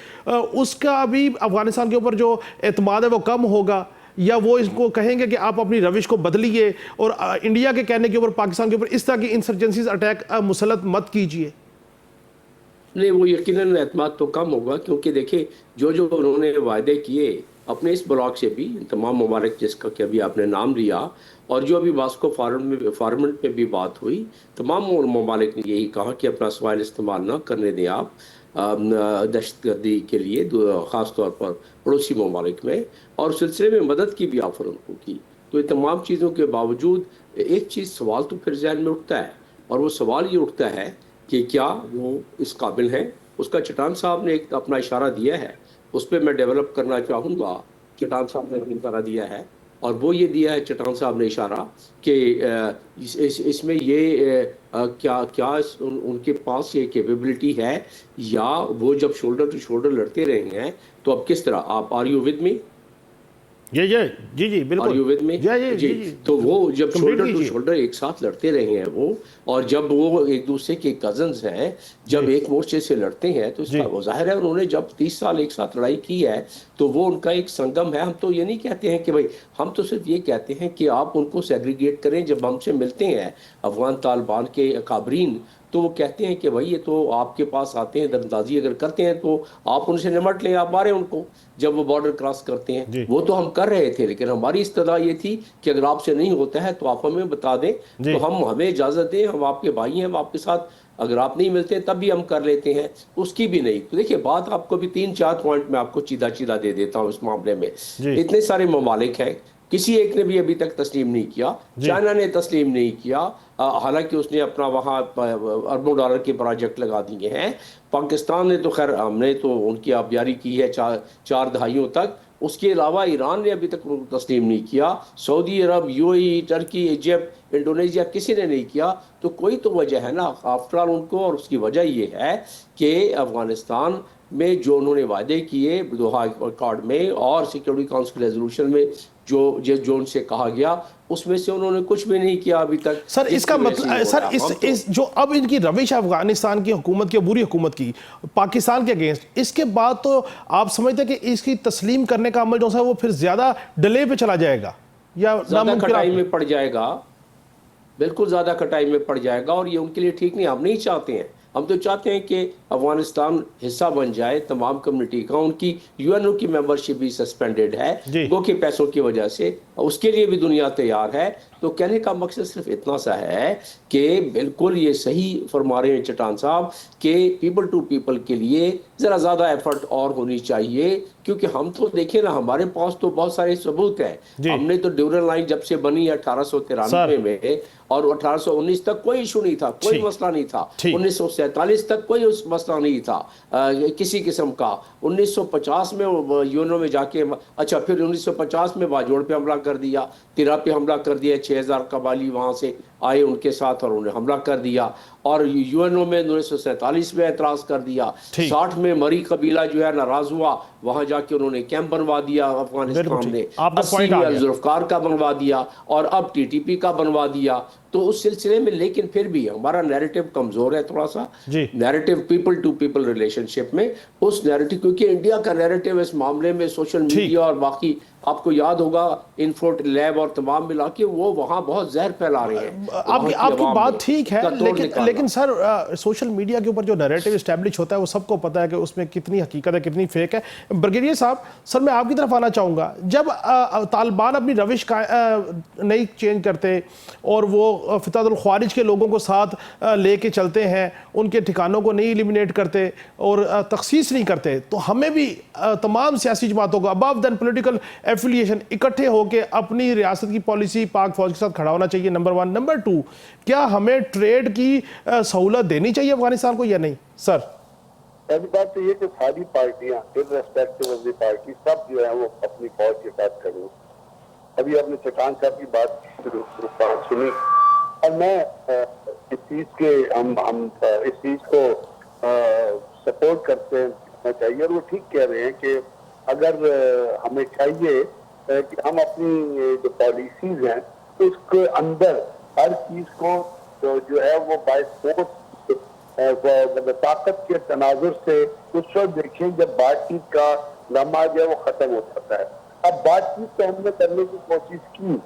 उसका अभी अफ़गानिस्तान के ऊपर जो एतमाद है वो कम होगा, या वो इसको कहेंगे कि आप अपनी रविश को बदलिए और इंडिया के कहने के ऊपर पाकिस्तान के ऊपर इस तरह की इंसर्जेंसीज अटैक मुसलत मत कीजिए? नहीं, वो यकीनन एतमाद तो कम होगा, क्योंकि देखिए जो जो उन्होंने वायदे किए अपने इस ब्लॉक से भी, तमाम ममालिक जिसका कि अभी आपने नाम लिया, और जो अभी वास्को फार्मेंट में भी बात हुई, तमाम ममालिक ने यही कहा कि अपना सवाल इस्तेमाल ना करने दें आप दहशतगर्दी के लिए, ख़ास तौर पर पड़ोसी ममालिक में, और सिलसिले में मदद की भी ऑफर उनको की। तो ये तमाम चीज़ों के बावजूद एक चीज़ सवाल तो फिर जहन में उठता है, और वो सवाल ये उठता है कि क्या वो इस काबिल हैं। उसका चट्टान साहब ने एक अपना इशारा दिया है, उस पर मैं डेवलप करना चाहूँगा। चट्टान साहब ने एक इशारा दिया है, और वो ये दिया है चट्टान साहब ने इशारा कि इसमें ये क्या उनके पास ये कैपेबिलिटी है, या वो जब शोल्डर टू शोल्डर लड़ते रहे हैं तो अब किस तरह, आप आर यू विद मी? जी जी बिल्कुल। Are you with me? जी। तो वो जब शोल्डर टू शोल्डर एक साथ लड़ते रहे हैं वो, और जब वो एक दूसरे के कजन्स हैं, जब एक मोर्चे से लड़ते हैं, तो इसका वो जाहिर है उन्होंने जब 30 साल एक साथ लड़ाई की है, तो वो उनका एक संगम है। हम तो ये नहीं कहते हैं कि भाई, हम तो सिर्फ ये कहते हैं कि आप उनको सेग्रीगेट करें। जब हमसे मिलते हैं अफगान तालिबान के अकाबरीन, तो वो कहते हैं कि भाई ये तो आपके पास आते हैं, दरअंदाजी अगर करते हैं तो आप उनसे निमट लें, आप मारें उनको जब वो बॉर्डर क्रॉस करते हैं। वो तो हम कर रहे थे, लेकिन हमारी इस्तदा ये थी कि अगर आपसे नहीं होता है तो आप हमें बता दें, तो हमें इजाज़त दें, हम आपके भाई हैं, हम आपके साथ, अगर आप नहीं मिलते तब भी हम कर लेते हैं। उसकी भी नहीं। तो देखिए, बात आपको भी 3-4 पॉइंट में आपको सीधा दे देता हूँ इस मामले में। इतने सारे ममालिक हैं, किसी एक ने भी अभी तक तस्लीम नहीं किया। चाइना ने तस्लीम नहीं किया, हालांकि उसने अपना वहाँ अरबों डॉलर के प्रोजेक्ट लगा दिए हैं। पाकिस्तान ने तो खैर, हमने तो उनकी आबियारी की है 4 दहाइयों तक। उसके अलावा ईरान ने अभी तक उनको तस्लीम नहीं किया। सऊदी अरब, यूएई, टर्की, इजिप्ट, इंडोनेशिया, किसी ने नहीं किया। तो कोई तो वजह है ना आफ्टर ऑल उनको, और उसकी वजह ये है कि अफगानिस्तान में जो उन्होंने वादे किए दोहा अकॉर्ड में और सिक्योरिटी काउंसिल रेजोल्यूशन में जो उनसे कहा गया, उसमें से उन्होंने कुछ भी नहीं किया अभी तक। सर इसका मतलब सर इस जो अब इनकी रविश अफगानिस्तान की हुकूमत की, बुरी हुकूमत की, पाकिस्तान के अगेंस्ट, इसके बाद तो आप समझते हैं कि इसकी तस्लीम करने का अमल जो है वो फिर ज्यादा डिले पे चला जाएगा, या ज्यादा कटाई में पड़ जाएगा? बिल्कुल ज्यादा कटाई में पड़ जाएगा, और ये उनके लिए ठीक नहीं। हम नहीं चाहते हैं। हम तो चाहते हैं कि अफगानिस्तान हिस्सा बन जाए तमाम कम्युनिटी का। उनकी यूएनओ की मेंबरशिप भी सस्पेंडेड है गो के पैसों की वजह से, उसके लिए भी दुनिया तैयार है। तो कहने का मकसद सिर्फ इतना सा है कि बिल्कुल ये सही फरमा रहे हैं चट्टान साहब कि पीपल टू पीपल के लिए ज़रा ज़्यादा एफर्ट और होनी चाहिए, क्योंकि हम तो देखें ना, हमारे पास तो बहुत सारे सबूत हैं। हमने तो ड्यूरल लाइन जब से बनी 1893 में, और 1819 तक कोई इशू नहीं था, कोई मसला नहीं था। 1947 तक कोई उस मसला नहीं था किसी किस्म का। 1950 में यूएनओ में जाके, अच्छा फिर 1950 में बाजोड़ पे हमला कर दिया, तिरा पे हमला कर दिया, 6000 कबाली वहाँ से आए उनके साथ और उन्हें हमला कर दिया। और यूएनओ में 1947 में एतराज़ कर दिया। 60 में मरी कबीला जो है नाराज़ हुआ, वहाँ जाके उन्होंने कैंप बनवा दिया अफगानिस्तान में। 80 में जुल्फ़िकार का बनवा दिया और अब टीटीपी का बनवा दिया। तो उस सिलसिले में लेकिन फिर भी हमारा नैरेटिव कमज़ोर है थोड़ा सा, narrative people to people relationship में। उस नैरेटिव, क्योंकि इंडिया का नैरेटिव इस मामले में सोशल मीडिया और बाकी आपको याद होगा इन्फोट लैब और तमाम मिला के वो वहाँ बहुत जहर फैला रहे हैं। आपकी बात ठीक है, लेकिन सर सोशल मीडिया के ऊपर जो नैरेटिव इस्टेब्लिश होता है वो सबको पता है कि उसमें कितनी हकीकत है कितनी फेक है। ब्रिगेडियर साहब, सर मैं आपकी तरफ आना चाहूँगा, जब तालिबान अपनी रविश नहीं चेंज करते और वो फिताहुल ख्वारिज के लोगों को साथ लेके चलते हैं, उनके ठिकानों को नहीं एलिमिनेट करते और तखसीस नहीं करते, तो हमें भी तमाम सियासी जमातों को अबव दैन पॉलिटिकल एफिलिएशन इकट्ठे होकर अपनी रियासत की पॉलिसी पाक फौज के साथ खड़ा होना चाहिए, नंबर 1। नंबर 2, क्या हमें ट्रेड की सहूलत देनी चाहिए अफगानिस्तान को या नहीं? सर पहली बात तो ये कि सारी पार्टियां इर्रेस्पेक्टिव ऑफ द पार्टी सब जो है वो अपनी फौज के साथ खड़ी हैं। अभी आपने चट्टान साहब की बात सुनी और मैं इस चीज के हम इस चीज को सपोर्ट करते हैं चाहिए, और वो ठीक कह रहे हैं कि अगर हमें चाहिए कि हम अपनी जो पॉलिसीज हैं उसके अंदर हर चीज को तो जो है वो बाय फोर्स ताकत के तनाजुर से उस वक्त देखें जब बातचीत का लम्हा जो है वो खत्म हो जाता है। अब बातचीत तो हमने करने की कोशिश की।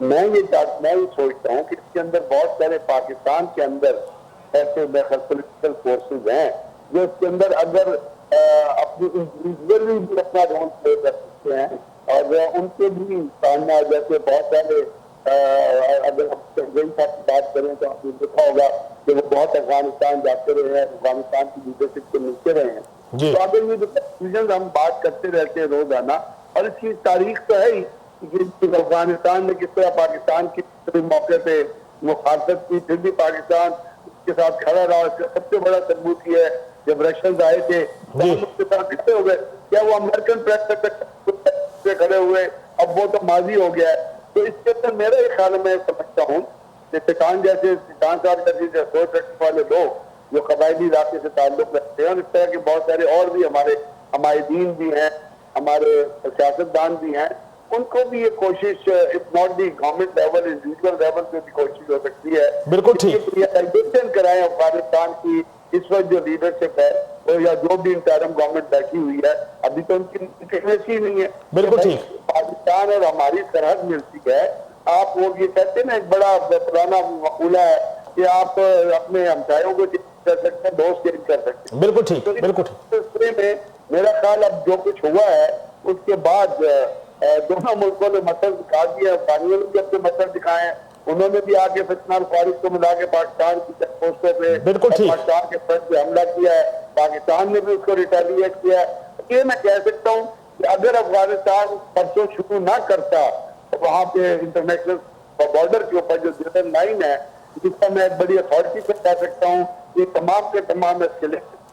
मैं ये सोचता हूँ कि इसके अंदर बहुत सारे पाकिस्तान के अंदर ऐसे पॉलिटिकल फोर्सेज हैं जो इसके अंदर अगर अपनी इंडिविजुअली भी अपना रोल प्ले कर सकते हैं और उनके भी सामने जैसे बहुत सारे अगर हम बात करें तो आपने देखा होगा कि वो बहुत अफगानिस्तान जाते रहे हैं, अफगानिस्तान की लीडरशिप से मिलते रहे हैं। तो अगर ये जो डिसीजन हम बात करते रहते हैं रोजाना, और इसकी तारीख तो है ही कि अफगानिस्तान में किस तरह पाकिस्तान की मौके पे मुखालफत की, फिर भी पाकिस्तान के साथ खड़ा रहा। इसका सबसे बड़ा सबूत ये है जब रशियन आए थे तो हम उसके साथ खड़े हो गए, क्या वो अमेरिकन प्रेस से खड़े हुए, अब वो तो माजी हो गया है। तो इसके अंदर मेरा एक ख्याल मैं समझता हूँ कि चट्टान साहब जैसे सोच रखने वाले लोग जो कबायली इलाके से ताल्लुक रखते हैं और इस तरह के बहुत सारे और भी हमारे हमायदीन भी हैं, हमारे सियासतदान भी हैं, उनको भी ये कोशिश if not the government level individual level पे भी कोशिश हो सकती है। बिल्कुल ठीक कराएं अफगानिस्तान की इस वक्त जो लीडरशिप है और या जो भी इंटरिम गवर्नमेंट बैठी हुई है, अभी तो उनकी ही नहीं है। बिल्कुल ठीक। पाकिस्तान और हमारी सरहद मिलती है। आप वो ये कहते हैं ना, एक बड़ा पुराना मकूला है कि आप अपने हमसायों को चेंज कर सकते हैं, दोस्त चेंज कर सकते हैं। बिल्कुल ठीक, बिल्कुल ठीक। में मेरा ख्याल अब जो कुछ हुआ है उसके बाद दोनों मुल्कों ने मसल दिखा दिया, अफगानियों ने भी अपने मसल दिखाए हैं। उन्होंने भी आके फितनाल ख्वारिज को मिला के पाकिस्तान की चेक पोस्टों पे पाकिस्तान के फ्रंट पे हमला किया है, पाकिस्तान ने भी उसको रिटेलिएट किया है। ये मैं कह सकता हूँ कि अगर अफगानिस्तान परसों शुरू ना करता तो वहाँ पे इंटरनेशनल बॉर्डर के ऊपर जो डिफेंस लाइन है, जिसका मैं एक बड़ी अथॉरिटी से कह सकता हूँ, ये तमाम के तमाम है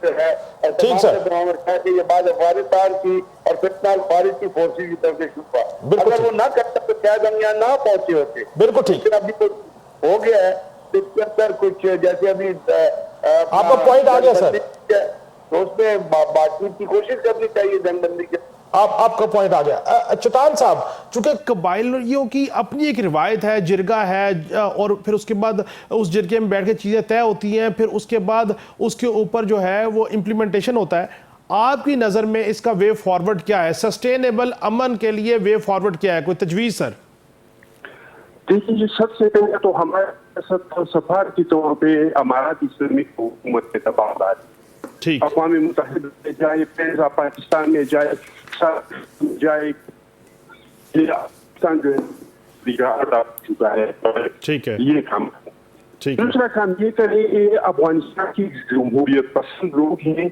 ये बात अफगानिस्तान की और फितनाल ख्वारिज की फोर्सेज की तरफ से शुरू हुआ। अगर वो ना करता तो शायद हम यहाँ ना पहुंचे होते। बिल्कुल ठीक। अभी तो हो गया है, इसके अंदर कुछ जैसे अभी आपका पॉइंट आ गया सर, तो उसमें बातचीत की कोशिश करनी चाहिए जंगबंदी के। आपका पॉइंट आ गया। चट्टान साहब, चूंकि कबाइलियों की अपनी एक रिवायत है, जिरगा है, और फिर उसके बाद उस जिरगे में बैठ के चीज़ें तय होती हैं, फिर उसके बाद उसके ऊपर जो है वो इम्प्लीमेंटेशन होता है। आपकी नज़र में इसका वे फॉरवर्ड क्या है? सस्टेनेबल अमन के लिए वे फॉरवर्ड क्या है, कोई तजवीज़ सर? देखिए, सबसे पहले तो हमारे सफार के तौर पर अमारात इस्लामिक हुकूमत के दबाव ठीक, अक़वाम मुत्तहिदा में जाए, पैसा पाकिस्तान में जाए, पाकिस्तान जो है चुका है। ठीक है, ये काम। ठीक। दूसरा काम ये करें, अफगानिस्तान की जमहूरियत पसंद लोग हैं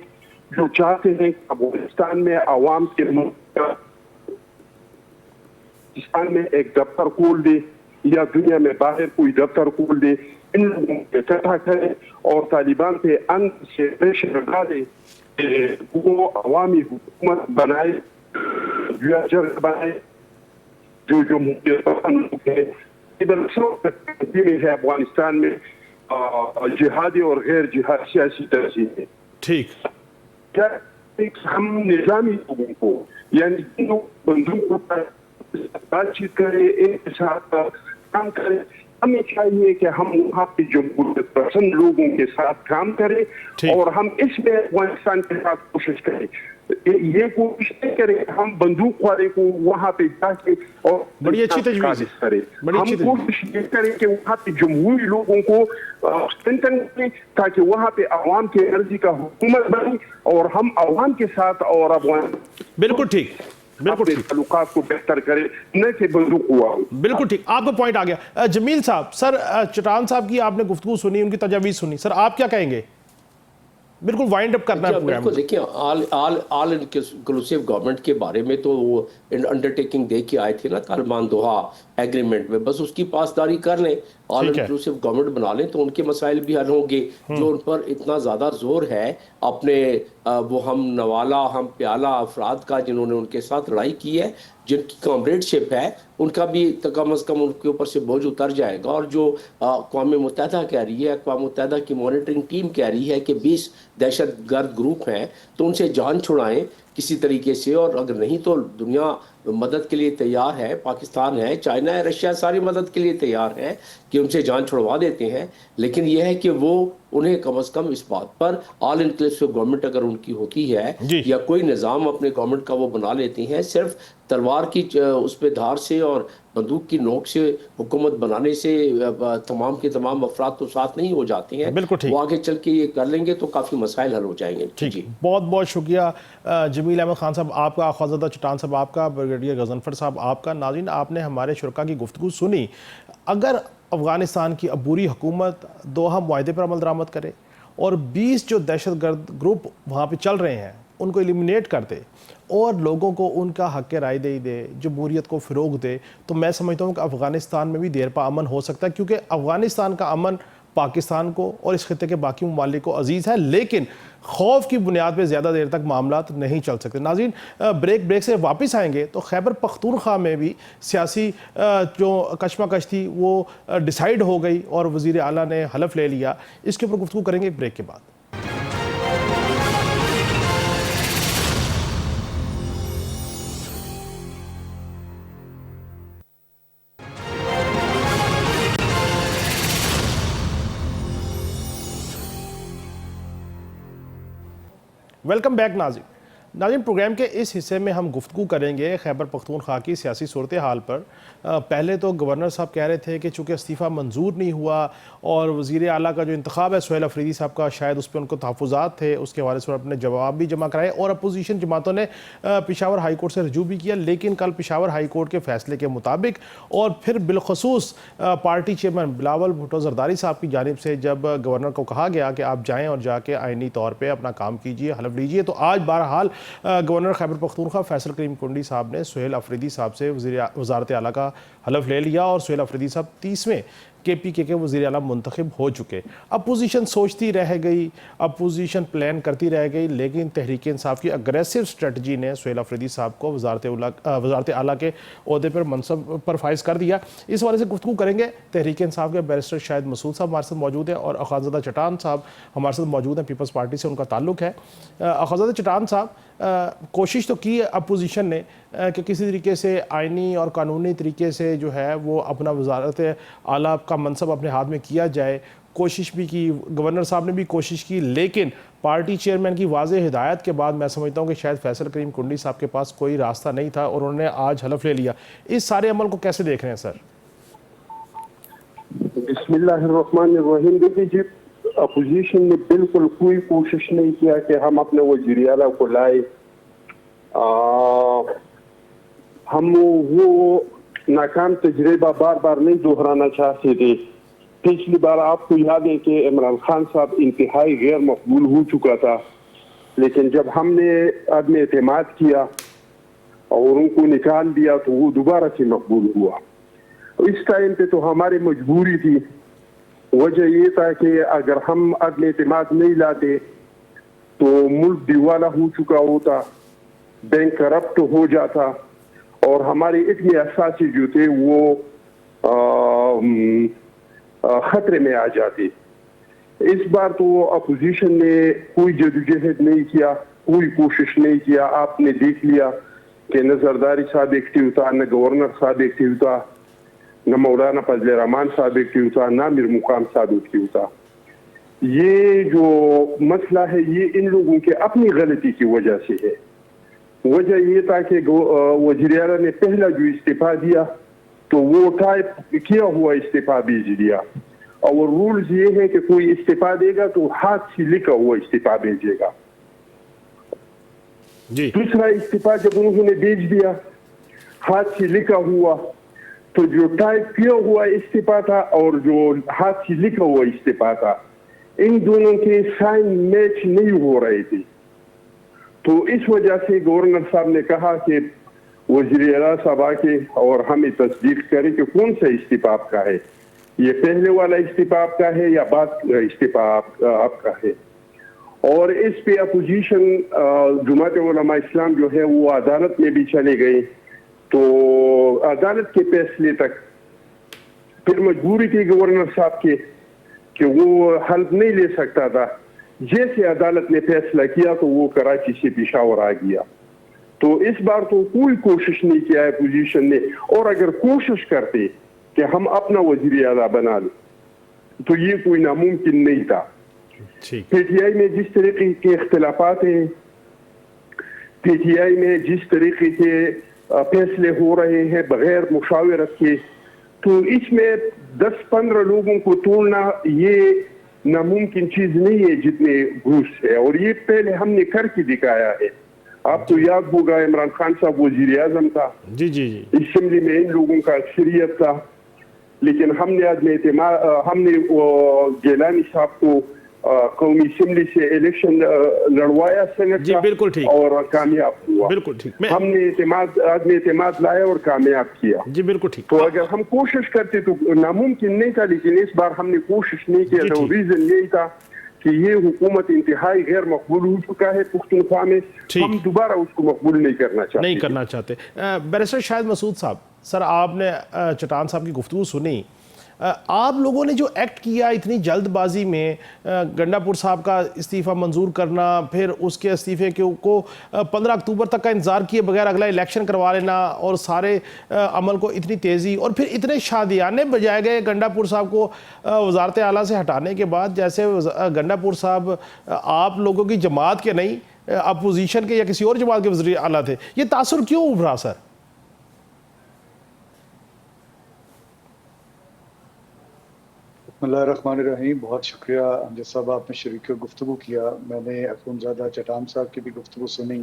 जो चाहते हैं कि अफगानिस्तान में आवाम के पाकिस्तान में एक दफ्तर खोल दे या दुनिया में बाहर कोई दफ्तर खोल दे, इन लोगों को इकट्ठा करे और तालिबान पे अंत से प्रेशर डाले कि वो अवामी हुकूमत बनाए, बनाए जो जमहूरियत पसंद लोग हैं। है अफगानिस्तान में जिहादी और गैर जिहाद सियासी तरजीह। ठीक, क्या हम निजामी लोगों को यानी बंदूकों पर बातचीत करें, एक साथ काम करें? हमें चाहिए कि हम वहाँ पे जमहूरियत पसंद लोगों के साथ काम करें और हम इसमें अफगानिस्तान के साथ कोशिश करें। ये कोशिश नहीं करें हम बंदूक वाले को वहाँ पे जाके और बड़ी अच्छी तजवीज़ करें। हम कोशिश ये करें कि वहाँ पे जमहूरी लोगों को स्ट्रेंथन करें ताकि वहाँ पे अवाम की अर्जी का हुकूमत बने और हम अवाम के साथ और अफगान बिल्कुल ठीक, बिल्कुल ठीक, ताल्लुकात को बेहतर करें, न कि बंदूक हुआ। बिल्कुल ठीक, आपका पॉइंट आ गया। जमील साहब, सर चटान साहब की आपने गुफ्तगू सुनी, उनकी तजावीज़ सुनी, सर आप क्या कहेंगे? बिल्कुल वाइंड अप करना है बिल्कुल। देखिए, ऑल इंक्लूसिव गवर्नमेंट के बारे में तो वो अंडरटेकिंग दे के आए थे ना तालिबान दोहा एग्रीमेंट में, बस उसकी पासदारी कर लें, ऑल इंक्लूसिव गवर्नमेंट बना लें तो उनके मसाइल भी हल होंगे। जो उन पर इतना ज़्यादा जोर है अपने वो हम नवाला हम प्याला अफराद का जिन्होंने उनके साथ लड़ाई की है, जिनकी कॉमरेडशिप है, उनका भी कम अज़ कम उनके ऊपर से बोझ उतर जाएगा। और जो अक़वाम मुत्तहिदा कह रही है, अक़वाम मुत्तहिदा की मॉनिटरिंग टीम कह रही है कि 20 दहशतगर्द ग्रुप हैं तो उनसे जान छुड़ाएं किसी तरीके से, और अगर नहीं तो दुनिया मदद के लिए तैयार है, पाकिस्तान है, चाइना है, रशिया सारी मदद के लिए तैयार है कि उनसे जान छुड़वा देते हैं। लेकिन यह है कि वो उन्हें कम अज़ कम इस बात पर ऑल इंक्लूसिव गवर्नमेंट अगर उनकी होती है या कोई निज़ाम अपने गवर्नमेंट का वो बना लेती हैं, सिर्फ तलवार की उस पे धार से और बंदूक की नोक से हुकूमत बनाने से तमाम के तमाम अफराद तो साथ नहीं हो जाते हैं। वो आगे चल के ये कर लेंगे तो काफ़ी मसाइल हल हो जाएंगे। ठीक, बहुत बहुत शुक्रिया जमील अहमद खान साहब आपका, ख्वाजादा चटान साहब आपका, ब्रिगेडियर गजनफर साहब आपका। नाज़रीन, आपने हमारे शुरका की गुफ्तगू सुनी। अगर अफ़गानिस्तान की अबूरी हुकूमत दोहा मुआहदे पर अमल दरामद करे और 20 जो दहशतगर्द ग्रुप वहाँ पे चल रहे हैं उनको एलिमिनेट कर दे और लोगों को उनका हक़ राय दे, जमहूरियत को फ़रोग़ दे, तो मैं समझता हूँ कि अफ़गानिस्तान में भी देर पा अमन हो सकता है, क्योंकि अफ़गानिस्तान का अमन पाकिस्तान को और इस खित्ते के बाकी ममालिक को अजीज़ है, लेकिन खौफ की बुनियाद पर ज़्यादा देर तक मामलात नहीं चल सकते। नाज़रीन, ब्रेक से वापस आएंगे तो खैबर पख्तूनख्वा में भी सियासी जो कशमकश थी वो डिसाइड हो गई और वज़ीर आला ने हलफ ले लिया। इसके ऊपर गुफ्तगू करेंगे एक ब्रेक के बाद। वेलकम बैक नाज़रीन, प्रोग्राम के इस हिस्से में हम गुफ्तगू करेंगे खैबर पख्तूनख्वा की सियासी सूरत हाल पर। पहले तो गवर्नर साहब कह रहे थे कि चूँकि इस्तीफ़ा मंजूर नहीं हुआ और वज़ीर आला का जो इंतखाब है सुहेल अफरीदी साहब का, शायद उस पर उनको तहफ़्फ़ुज़ात थे, उसके हवाले से अपने जवाब भी जमा कराए और अपोजिशन जमातों ने पेशावर हाई कोर्ट से रजू भी किया। लेकिन कल पेशावर हाई कोर्ट के फैसले के मुताबिक और फिर बिलखसूस पार्टी चेयरमैन बिलावल भुट्टो ज़रदारी साहब की जानिब से जब गवर्नर को कहा गया कि आप जाएँ और जाके आइनी तौर पर अपना काम कीजिए, हलफ लीजिए, तो आज बहरहाल गवर्नर खैबर पख्तूनख्वा फैसल करीम कुंडी साहब ने सुहेल अफरीदी साहब से वज़ारत आला का हलफ ले लिया और सुहेल अफरीदी साहब 30वें KPK के वज़ीर आला मुंतखब हो चुके। अपोजिशन सोचती रह गई, अपोजिशन प्लान करती रह गई, लेकिन तहरीक इंसाफ की अग्रेसिव स्ट्रेटजी ने सुहेल अफरीदी साहब को वज़ारत आला के ओहदे पर मनसब पर फाइज कर दिया। इस वाले से गुफ्तगू करेंगे। तहरीक इंसाफ के बैरिस्टर शाहिद मसूद साहब हमारे साथ मौजूद हैं और अखाज़ादा चटान साहब हमारे साथ मौजूद हैं, पीपल्स पार्टी से उनका ताल्लुक़ है। अखाज़ादा चटान साहब, कोशिश तो की है अपोजिशन ने कि किसी तरीके से आइनी और कानूनी तरीके से जो है वो अपना वज़ारत आला का मनसब अपने हाथ में किया जाए, कोशिश भी की, गवर्नर साहब ने भी कोशिश की, लेकिन पार्टी चेयरमैन की वाज़ेह हिदायत के बाद मैं समझता हूँ कि शायद फैसल करीम कुंडी साहब के पास कोई रास्ता नहीं था और उन्होंने आज हलफ ले लिया। इस सारे अमल को कैसे देख रहे हैं सर? बिस्मिल्लाहिर्रहमानिर्रहीम। देखिए जी, अपोजिशन ने बिल्कुल कोई कोशिश नहीं किया कि हम अपने वज़ीर आला को लाए। हम वो नाकाम तजर्बा बार बार नहीं दोहराना चाहते थे। पिछली बार आपको याद है कि इमरान खान साहब इंतहाई गैर मकबूल हो चुका था, लेकिन जब हमने अदम एतमाद किया और उनको निकाल दिया तो वो दोबारा से मकबूल हुआ। इस टाइम पे तो हमारी मजबूरी थी वजह ये था कि अगर हम अदम एतमाद नहीं लाते तो मुल्क दिवाला हो चुका होता, बैंक करप्ट हो जाता और हमारे इतने असासी जो थे वो खतरे में आ जाते। इस बार तो अपोजिशन ने कोई जदोजहद नहीं किया, कोई कोशिश नहीं किया। आपने देख लिया कि न जरदारी साहब एक्टिव था, न गवर्नर साहब एक्टिव था, न मौलाना फजल रहमान साहब एक्टिव था, न मीर मुकाम साहब एक्टिव था। ये जो मसला है ये इन लोगों के अपनी गलती की वजह से है। वजह ये था कि वज़ीर आला ने पहला जो इस्तीफा दिया तो वो टाइप किया हुआ इस्तीफा भेज दिया और रूल्स ये है कि कोई इस्तीफा देगा तो हाथ से लिखा हुआ इस्तीफा भेजेगा। दूसरा इस्तीफा जब उन्होंने भेज दिया हाथ से लिखा हुआ, तो जो टाइप किया हुआ इस्तीफा था और जो हाथ से लिखा हुआ इस्तीफा था, इन दोनों के साइन मैच नहीं हो रहे थे। तो इस वजह से गवर्नर साहब ने कहा कि वज़ीर आला साहब आके और हमें तस्दीक करें कि कौन सा इस्तीफा आपका है, ये पहले वाला इस्तीफा आपका है या बाद इस्तीफा आपका है। और इस पे अपोजिशन जमात उलमा इस्लाम जो है वो अदालत में भी चले गए, तो अदालत के फैसले तक फिर मजबूरी थी गवर्नर साहब के कि वो हल्फ नहीं ले सकता था। जैसे अदालत ने फैसला किया तो वो कराची से पेशावर आ गया। तो इस बार तो कोई कोशिश नहीं किया है अपोजिशन ने, और अगर कोशिश करते कि हम अपना वज़ीर आला बना लें तो ये कोई नामुमकिन नहीं था। पीटीआई में जिस तरीके के इख्तिलाफात हैं, पीटीआई में जिस तरीके के फैसले हो रहे हैं बगैर मुशावरत के, तो इसमें 10-15 लोगों को तोड़ना ये नामुमकिन चीज नहीं है जितने घूस है, और ये पहले हमने करके दिखाया है। आपको याद होगा इमरान खान साहब वज़ीर आज़म था, जी जी जी, असेंबली में इन लोगों का अक्सरियत था, लेकिन हमने गिलानी साहब को कौमी असेंबली से इलेक्शन लड़वाया सेनेट जी, बिल्कुल ठीक, और कामयाब हुआ। बिल्कुल ठीक, हमने एतमाद लाया और कामयाब किया। जी बिल्कुल ठीक। तो अगर हम कोशिश करते तो नामुमकिन नहीं था, लेकिन इस बार हमने कोशिश नहीं किया। तो रीजन यही था कि ये हुकूमत इंतहाई गैर मकबूल हो चुका है पुख्तनख्वा में, हम दोबारा उसको मकबूल नहीं करना चाहते। बैरिस्टर शाहिद मसूद साहब, सर आपने चटान साहब की गुफ्तगू सुनी, आप लोगों ने जो एक्ट किया इतनी जल्दबाजी में, गंडापुर साहब का इस्तीफ़ा मंजूर करना, फिर उसके इस्तीफ़े को 15 अक्टूबर तक का इंतज़ार किए बगैर अगला इलेक्शन करवा लेना, और सारे अमल को इतनी तेज़ी, और फिर इतने शादियाने बजाए गए गंडापुर साहब को वजारत आला से हटाने के बाद, जैसे गंडापुर साहब आप लोगों की जमात के नहीं, अपोजिशन के या किसी और जमात के वज़ीर आला थे। ये तासुर क्यों उभरा सर? बिस्मिल्लाहिर्रहमानिर्रहीम। बहुत शुक्रिया अमजद साहब, आपने शरीक गुफ्तगू किया। मैंने अखुनज़ादा चटान साहब की भी गुफ्तगू सुनी।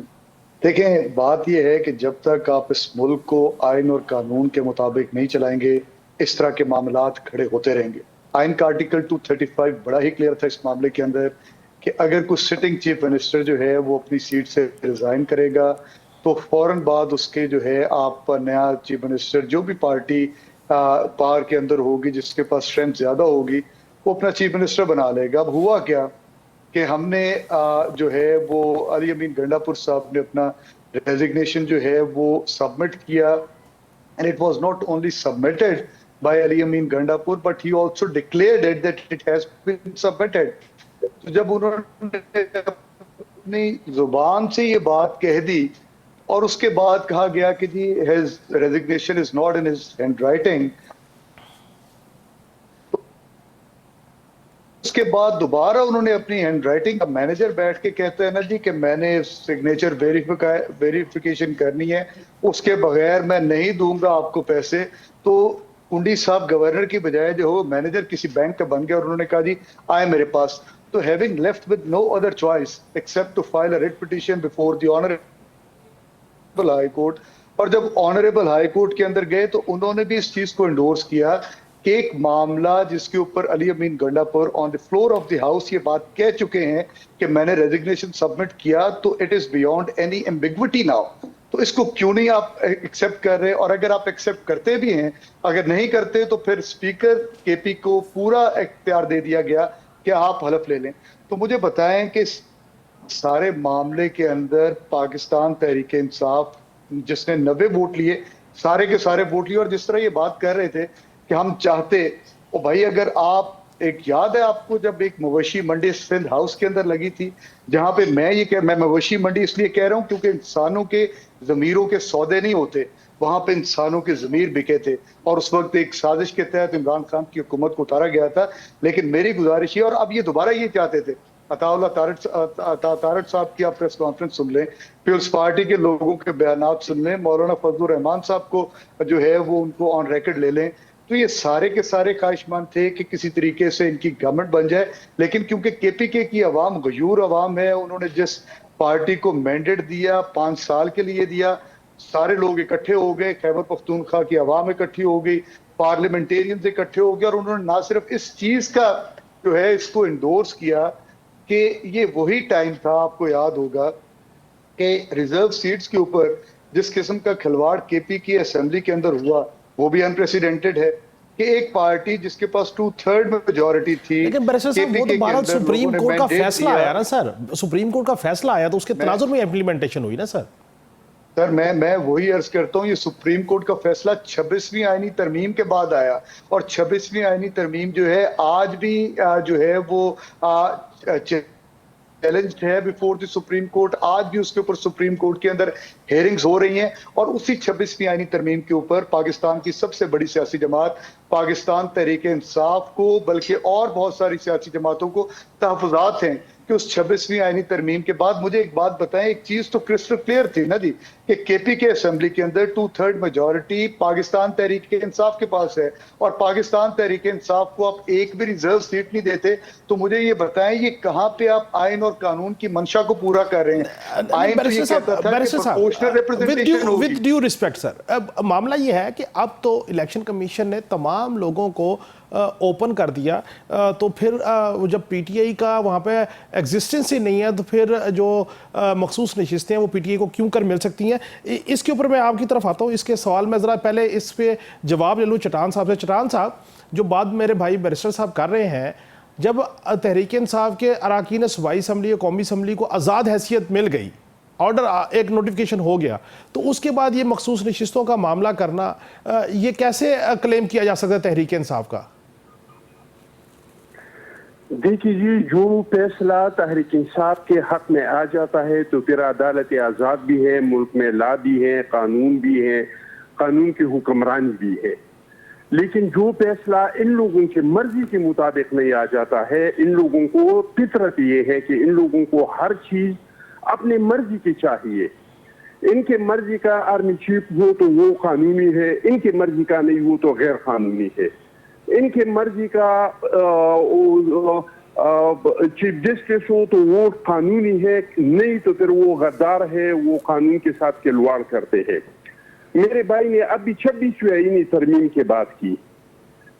देखें, बात यह है कि जब तक आप इस मुल्क को आइन और कानून के मुताबिक नहीं चलाएंगे, इस तरह के मामलात खड़े होते रहेंगे। आइन का आर्टिकल 235 बड़ा ही क्लियर था इस मामले के अंदर कि अगर कोई सिटिंग चीफ मिनिस्टर जो है वो अपनी सीट से रिजाइन करेगा तो फौरन बाद उसके जो है आप नया चीफ मिनिस्टर, जो भी पार्टी पावर के अंदर होगी, जिसके पास स्ट्रेंथ ज्यादा होगी, वो अपना चीफ मिनिस्टर बना लेगा। अब हुआ क्या कि हमने जो है वो अली अमीन गंडापुर साहब ने अपना रेजिग्नेशन जो है वो सबमिट किया, and it was not only submitted by Ali Amin Gandapur but he also declared it that it has been submitted. तो जब उन्होंने अपनी जुबान से ये बात कह दी और उसके बाद कहा गया कि जी his resignation is not in his handwriting, उसके बाद दोबारा उन्होंने अपनी हैंडराइटिंग का मैनेजर बैठ के कहते हैं ना जी कि मैंने सिग्नेचर वेरिफिकेशन करनी है, उसके बगैर मैं नहीं दूंगा आपको पैसे। तो कुंडी साहब गवर्नर की बजाय जो हो मैनेजर किसी बैंक का बन गया और उन्होंने कहा जी आए मेरे पास। तो having left with no other choice except to file a writ petition before the honourable high court, और जब ऑनरेबल हाई कोर्ट के अंदर गए तो उन्होंने भी इस चीज को एंडोर्स किया कि एक मामला जिसके ऊपर Ali Amin Gandapur on the floor of the house ये बात कह चुके हैं कि मैंने रेजिग्नेशन सबमिट किया, तो it is beyond any ambiguity now तो इसको क्यों नहीं आप एक्सेप्ट कर रहे? और अगर आप एक्सेप्ट करते भी हैं, अगर नहीं करते तो फिर स्पीकर केपी को पूरा इख्तियार दे दिया गया कि आप हलफ ले लें। तो मुझे बताएं कि सारे मामले के अंदर पाकिस्तान तहरीक इंसाफ जिसने 90 वोट लिए, सारे के सारे वोट लिए, और जिस तरह ये बात कर रहे थे कि हम चाहते, ओ भाई अगर आप, एक याद है आपको जब एक मवेशी मंडी सिंध हाउस के अंदर लगी थी, जहां पे मैं मवेशी मंडी इसलिए कह रहा हूं क्योंकि इंसानों के जमीरों के सौदे नहीं होते, वहां पे इंसानों के जमीर बिके थे, और उस वक्त एक साजिश के तहत इमरान खान की हुकूमत को उतारा गया था। लेकिन मेरी गुजारिश है, और अब ये दोबारा ये चाहते थे, अताउल्लाह तारड़ साहब की आप प्रेस कॉन्फ्रेंस सुन लें, पीपल्स पार्टी के लोगों के बयानात सुन लें, मौलाना फजलुर रहमान साहब को जो है वो उनको ऑन रिकॉर्ड ले लें, तो ये सारे के सारे ख्वाहिशमंद थे कि किसी तरीके से इनकी गवर्नमेंट बन जाए। लेकिन क्योंकि केपीके की आवाम गयूर आवाम है, उन्होंने जिस पार्टी को मैंडेट दिया 5 साल के लिए दिया, सारे लोग इकट्ठे हो गए, खैबर पख्तूनख्वा की आवाम इकट्ठी हो गई, पार्लियामेंटेरियंस इकट्ठे हो गए, और उन्होंने ना सिर्फ इस चीज का जो है इसको इंडोर्स किया कि ये वही टाइम था, आपको याद होगा कि रिजर्व सीट्स के ऊपर जिस किस्म का खिलवाड़ केपी की असेंबली के अंदर हुआ वो भी अनप्रेसिडेंटेड है कि एक पार्टी जिसके पास 2/3 मेजॉरिटी थी। लेकिन बैरिस्टर साहब वो तो भारत सुप्रीम कोर्ट का फैसला आया ना सर, सुप्रीम कोर्ट का फैसला आया तो उसके तनाजुर में इम्प्लीमेंटेशन हुई ना सर। सर मैं वही अर्ज करता हूँ, ये सुप्रीम कोर्ट का फैसला 26वीं आईनी तरमीम के बाद आया, और 26वीं आईनी तरमीम जो है आज भी जो है वो चैलेंज है बिफोर द सुप्रीम कोर्ट। आज भी उसके ऊपर सुप्रीम कोर्ट के अंदर हेयरिंग्स हो रही हैं, और उसी 26वीं आईनी तरमीम के ऊपर पाकिस्तान की सबसे बड़ी सियासी जमात पाकिस्तान तहरीक इंसाफ को, बल्कि और बहुत सारी सियासी जमातों को तहफ़्फ़ुज़ात हैं कि उस 26वीं आईनी तरमीम के बाद, मुझे एक बात बताएं, एक चीज तो क्रिस्टल क्लियर थी ना जी कि केपी के असेंबली के अंदर 2/3 मेजॉरिटी पाकिस्तान तहरीक इंसाफ के पास है, और पाकिस्तान तहरीक इंसाफ को आप एक भी रिजर्व सीट नहीं देते। तो मुझे ये बताएं ये कहां पे आप आइन और कानून की मंशा को पूरा कर रहे हैं? आइन तो ये कहता था कि प्रोपोर्शनल रिप्रेजेंटेशन होगी। विद ड्यू रिस्पेक्ट सर, अब मामला ये है कि अब तो इलेक्शन कमीशन ने तमाम लोगों को ओपन कर दिया, तो फिर जब पीटीआई का वहाँ पे एग्जिस्टेंस ही नहीं है तो फिर जो मखसूस नशिस्तें हैं वो पीटीआई को क्यों कर मिल सकती हैं? इसके ऊपर मैं आपकी तरफ आता हूँ, इसके सवाल में ज़रा पहले इस पे जवाब ले लूँ चट्टान साहब से। चट्टान साहब, जो बात मेरे भाई बैरिस्टर साहब कर रहे हैं, जब तहरीक इंसाफ के अरकान सूबाई असम्बली या कौमी असम्बली को आज़ाद हैसियत मिल गई, ऑर्डर एक नोटिफिकेशन हो गया, तो उसके बाद ये मखसूस नशिस्तों का मामला करना, ये कैसे क्लेम किया जा सकता है तहरीक इंसाफ का? देखिए जी, जो फैसला तहरीक इंसाफ के हक में आ जाता है तो फिर अदालत आज़ाद भी है, मुल्क में ला भी है, कानून भी है, कानून की हुक्मरानी भी है। लेकिन जो फैसला इन लोगों की मर्जी के मुताबिक नहीं आ जाता है, इन लोगों को फितरत ये है कि इन लोगों को हर चीज अपने मर्जी की चाहिए। इनके मर्जी का आर्मी चीफ हो तो वो कानूनी है, इनके मर्जी का नहीं हो तो गैर कानूनी है। इनके मर्जी का चीफ जस्टिस हो तो वो कानूनी है, नहीं तो फिर वो गद्दार है, वो कानून के साथ खिलवाड़ करते हैं। मेरे भाई ने अभी 26वीं आईनी तरमीम की बात की।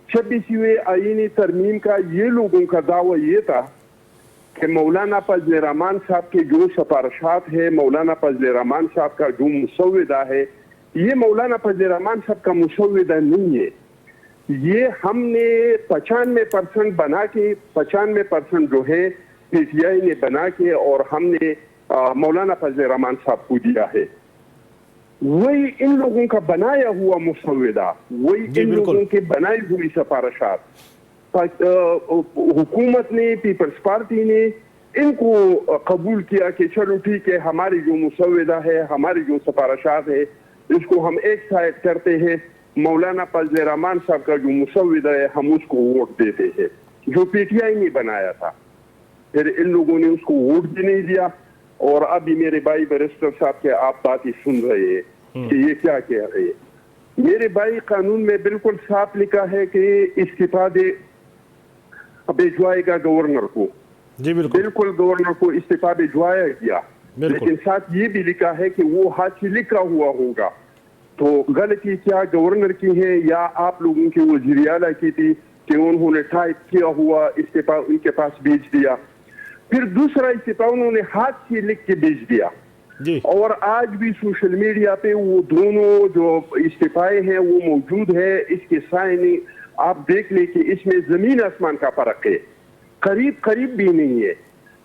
26वीं आईनी तरमीम का ये लोगों का दावा ये था कि मौलाना फजल रहमान साहब के जो सिफारिशात है, मौलाना फजल रहमान साहब का जो मुसव्विदा है, ये मौलाना फजल रहमान साहब का मुसव्विदा नहीं है। ये हमने 95% बना के, 95% जो है पीटीआई ने बना के और हमने मौलाना फजल रहमान साहब को दिया है। वही इन लोगों का बनाया हुआ मुसव्विदा, वही इन लोगों के बनाई हुई सिफारिशात हुकूमत ने, पीपल्स पार्टी ने इनको कबूल किया कि चलो ठीक है, हमारी जो मुसव्विदा है, हमारी जो सिफारिशात है, इसको हम एक साइड करते हैं। मौलाना फजल रहमान साहब का जो मुसव्विदा है हम उसको वोट देते हैं, जो पीटीआई ने बनाया था। फिर इन लोगों ने उसको वोट भी नहीं दिया, और अभी मेरे भाई बैरिस्टर साहब के आप बात ही सुन रहे हैं कि ये क्या कह रहे हैं। मेरे भाई, कानून में बिल्कुल साफ लिखा है कि इस्तीफा भिजवाएगा गवर्नर को। जी बिल्कुल गवर्नर को इस्तीफा भिजवाया गया, लेकिन साथ ये भी लिखा है कि वो हाथ से लिखा हुआ होगा। तो गलती क्या गवर्नर की है या आप लोगों की वज़ीर आला की थी कि उन्होंने टाइप किया हुआ इस्तीफा उनके पास भेज दिया? फिर दूसरा इस्तीफा उन्होंने हाथ से लिख के भेज दिया। जी। और आज भी सोशल मीडिया पे वो दोनों जो इस्तीफाए हैं वो मौजूद है। इसके साइने आप देख ले कि इसमें जमीन आसमान का फर्क है, करीब करीब भी नहीं है।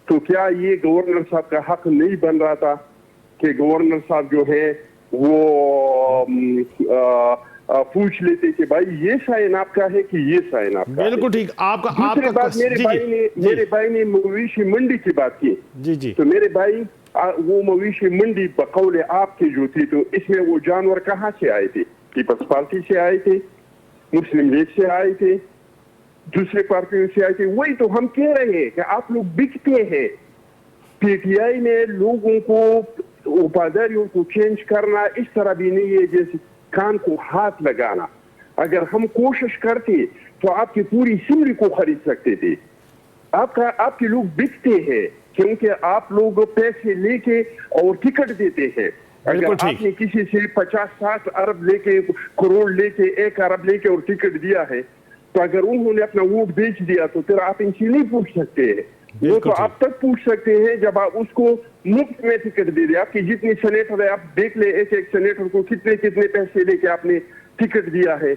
तो क्या ये गवर्नर साहब का हक नहीं बन रहा था कि गवर्नर साहब जो है वो पूछ लेते कि भाई ये साइन आपका है कि ये साइन आपका है? बिल्कुल ठीक। आपका दूसरी बात, मेरे भाई ने मवेशी मंडी की बात की। जी जी। तो मेरे भाई वो मवेशी मंडी बकौल आपकी जो थी, तो इसमें वो जानवर कहाँ से आए थे? पीपल्स पार्टी से आए थे, मुस्लिम लीग से आए थे, दूसरे पार्टियों से आए थे। वही तो हम कह रहे हैं कि आप लोग बिकते हैं। पीटीआई में लोगों को, वफादारियों को चेंज करना इस तरह भी नहीं है जैसे कान को हाथ लगाना। अगर हम कोशिश करते तो आपकी पूरी सिमरी को खरीद सकते थे। आपके लोग बिकते हैं क्योंकि आप लोग पैसे लेके और टिकट देते हैं। अगर आपने किसी से 50-60 अरब लेके, करोड़ लेके, 1 अरब लेके और टिकट दिया है, तो अगर उन्होंने अपना वोट बेच दिया तो फिर आप इनसे नहीं पूछ सकते हैं। वो तो आप तक पूछ सकते हैं जब आप उसको मुफ्त में टिकट दे दे। आपके जितने सेनेटर है आप देख ले, एक एक सेनेटर को कितने कितने पैसे लेके आपने टिकट दिया है।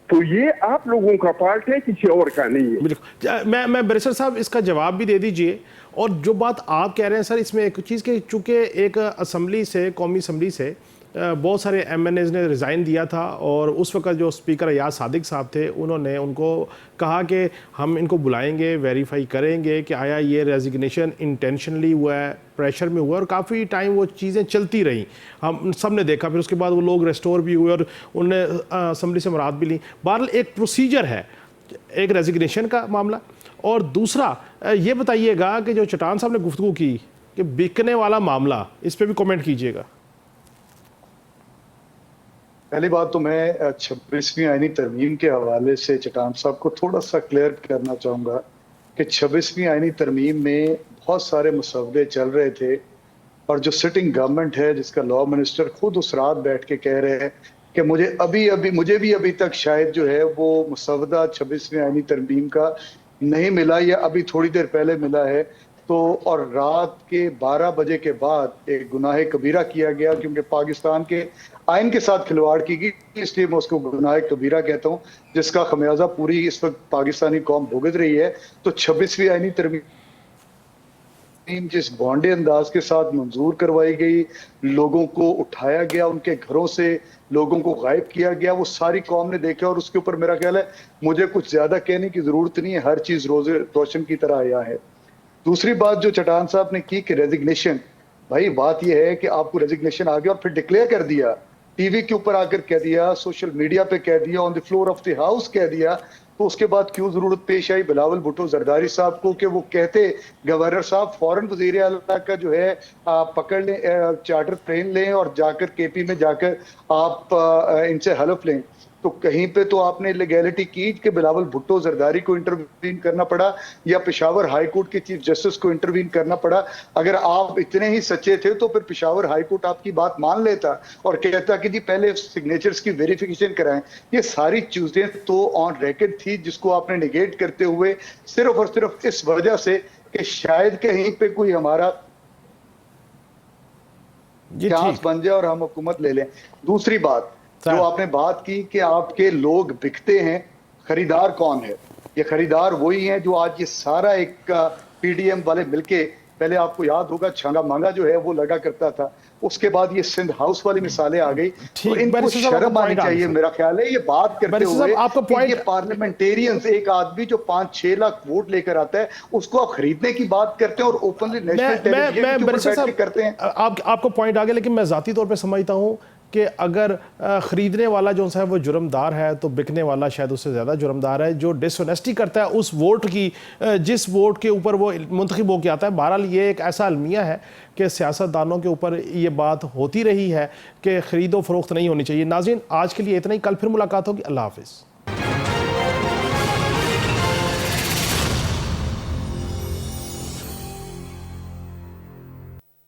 तो ये आप लोगों का पार्ट है, किसी और का नहीं है। मैं बैरिस्टर साहब इसका जवाब भी दे दीजिए। और जो बात आप कह रहे हैं सर, इसमें एक चीज़ कि चूँकि एक असम्बली से, कौमी असम्बली से बहुत सारे एमएनएज ने रिज़ाइन दिया था और उस वक्त जो स्पीकर अयाज सादिक साहब थे उन्होंने उनको कहा कि हम इनको बुलाएंगे, वेरीफाई करेंगे कि आया ये रेजिग्नेशन इंटेंशनली हुआ है, प्रेशर में हुआ, और काफ़ी टाइम वो चीज़ें चलती रहीं, हम सब ने देखा। फिर उसके बाद वो लोग रेस्टोर भी हुए और उनने असम्बली से मुराद भी ली। बहरहाल एक प्रोसीजर है, एक रेजिग्नेशन का मामला। और दूसरा ये बताइएगा कि जो चटान साहब ने गुफ्तगू की कि बिकने वाला मामला, इस पर भी कमेंट कीजिएगा। पहली बात तो मैं 26वीं आईनी तरमीम के हवाले से चटान साहब को थोड़ा सा क्लियर करना चाहूँगा कि 26वीं आईनी तरमीम में बहुत सारे मसवदे चल रहे थे, और जो सिटिंग गवर्नमेंट है जिसका लॉ मिनिस्टर खुद उस रात बैठ के कह रहे हैं कि मुझे भी अभी तक शायद जो है वो मसवदा 26वीं आईनी तरमीम का नहीं मिला, या अभी थोड़ी देर पहले मिला है। तो और रात के 12 बजे के बाद एक गुनाह कबीरा किया गया, क्योंकि पाकिस्तान के आइन के साथ खिलवाड़ की गई, इसलिए मैं उसको गुनाह कबीरा कहता हूं, जिसका खमियाजा पूरी इस वक्त पाकिस्तानी कौम भुगत रही है। तो 26वीं आईनी तरमीम जिस बॉन्डे अंदाज के साथ मंजूर करवाई गई, लोगों को उठाया गया, उनके घरों से लोगों को गायब किया गया, वो सारी कौम ने देखा। और उसके ऊपर मेरा ख्याल है मुझे कुछ ज्यादा कहने की जरूरत नहीं है, हर चीज रोजे रोशन की तरह आया है। दूसरी बात जो चटान साहब ने की कि रेजिग्नेशन, भाई बात यह है कि आपको रेजिग्नेशन आ गया और फिर डिक्लेयर कर दिया, टीवी के ऊपर आकर कह दिया, सोशल मीडिया पे कह दिया, on the floor of the house कह दिया, तो उसके बाद क्यों जरूरत पेश आई बिलावल भुट्टो जरदारी साहब को कि वो कहते गवर्नर साहब फौरन वजीर आला का जो है आप पकड़ लें, चार्टर प्लेन लें और जाकर केपी में जाकर आप इनसे हलफ लें। तो कहीं पे तो आपने इलीगैलिटी की कि बिलावल भुट्टो जरदारी को इंटरवीन करना पड़ा, या पेशावर हाई कोर्ट के चीफ जस्टिस को इंटरवीन करना पड़ा। अगर आप इतने ही सच्चे थे तो फिर पेशावर हाई कोर्ट आपकी बात मान लेता और कहता कि जी पहले सिग्नेचर्स की वेरिफिकेशन कराएं। ये सारी चीजें तो ऑन रिकॉर्ड थी, जिसको आपने निगेट करते हुए सिर्फ और सिर्फ इस वजह से कि शायद कहीं पे कोई हमारा चांस बन जाए और हम हुकूमत ले लें। दूसरी बात जो आपने बात की कि आपके लोग बिकते हैं, खरीदार कौन है? ये खरीदार वही हैं जो आज ये सारा एक पीडीएम वाले मिलके, पहले आपको याद होगा छांगा मांगा जो है वो लगा करता था, उसके बाद ये सिंध हाउस वाली मिसालें आ गई। तो इनको शर्म आनी चाहिए मेरा ख्याल है ये बात करते हुए कि ये पार्लियामेंटेरियंस, एक आदमी जो 5-6 लाख वोट लेकर आता है उसको आप खरीदने की बात करते हैं और ओपनली नेशनल टेलीविजन करते हैं। आपको पॉइंट आ गया, लेकिन मैं जाती तौर पर समझता हूँ कि अगर ख़रीदने वाला जो है वो जुर्मदार है तो बिकने वाला शायद उससे ज़्यादा जुर्मदार है, जो डिसऑनेस्टी करता है उस वोट की, जिस वोट के ऊपर वो मुंतखब होकर आता है। बहरहाल ये एक ऐसा अलमिया है कि सियासतदानों के ऊपर ये बात होती रही है कि ख़रीदो फरोख्त नहीं होनी चाहिए। नाज़रीन, आज के लिए इतना ही, कल फिर मुलाकात होगी। अल्लाह हाफ़िज़।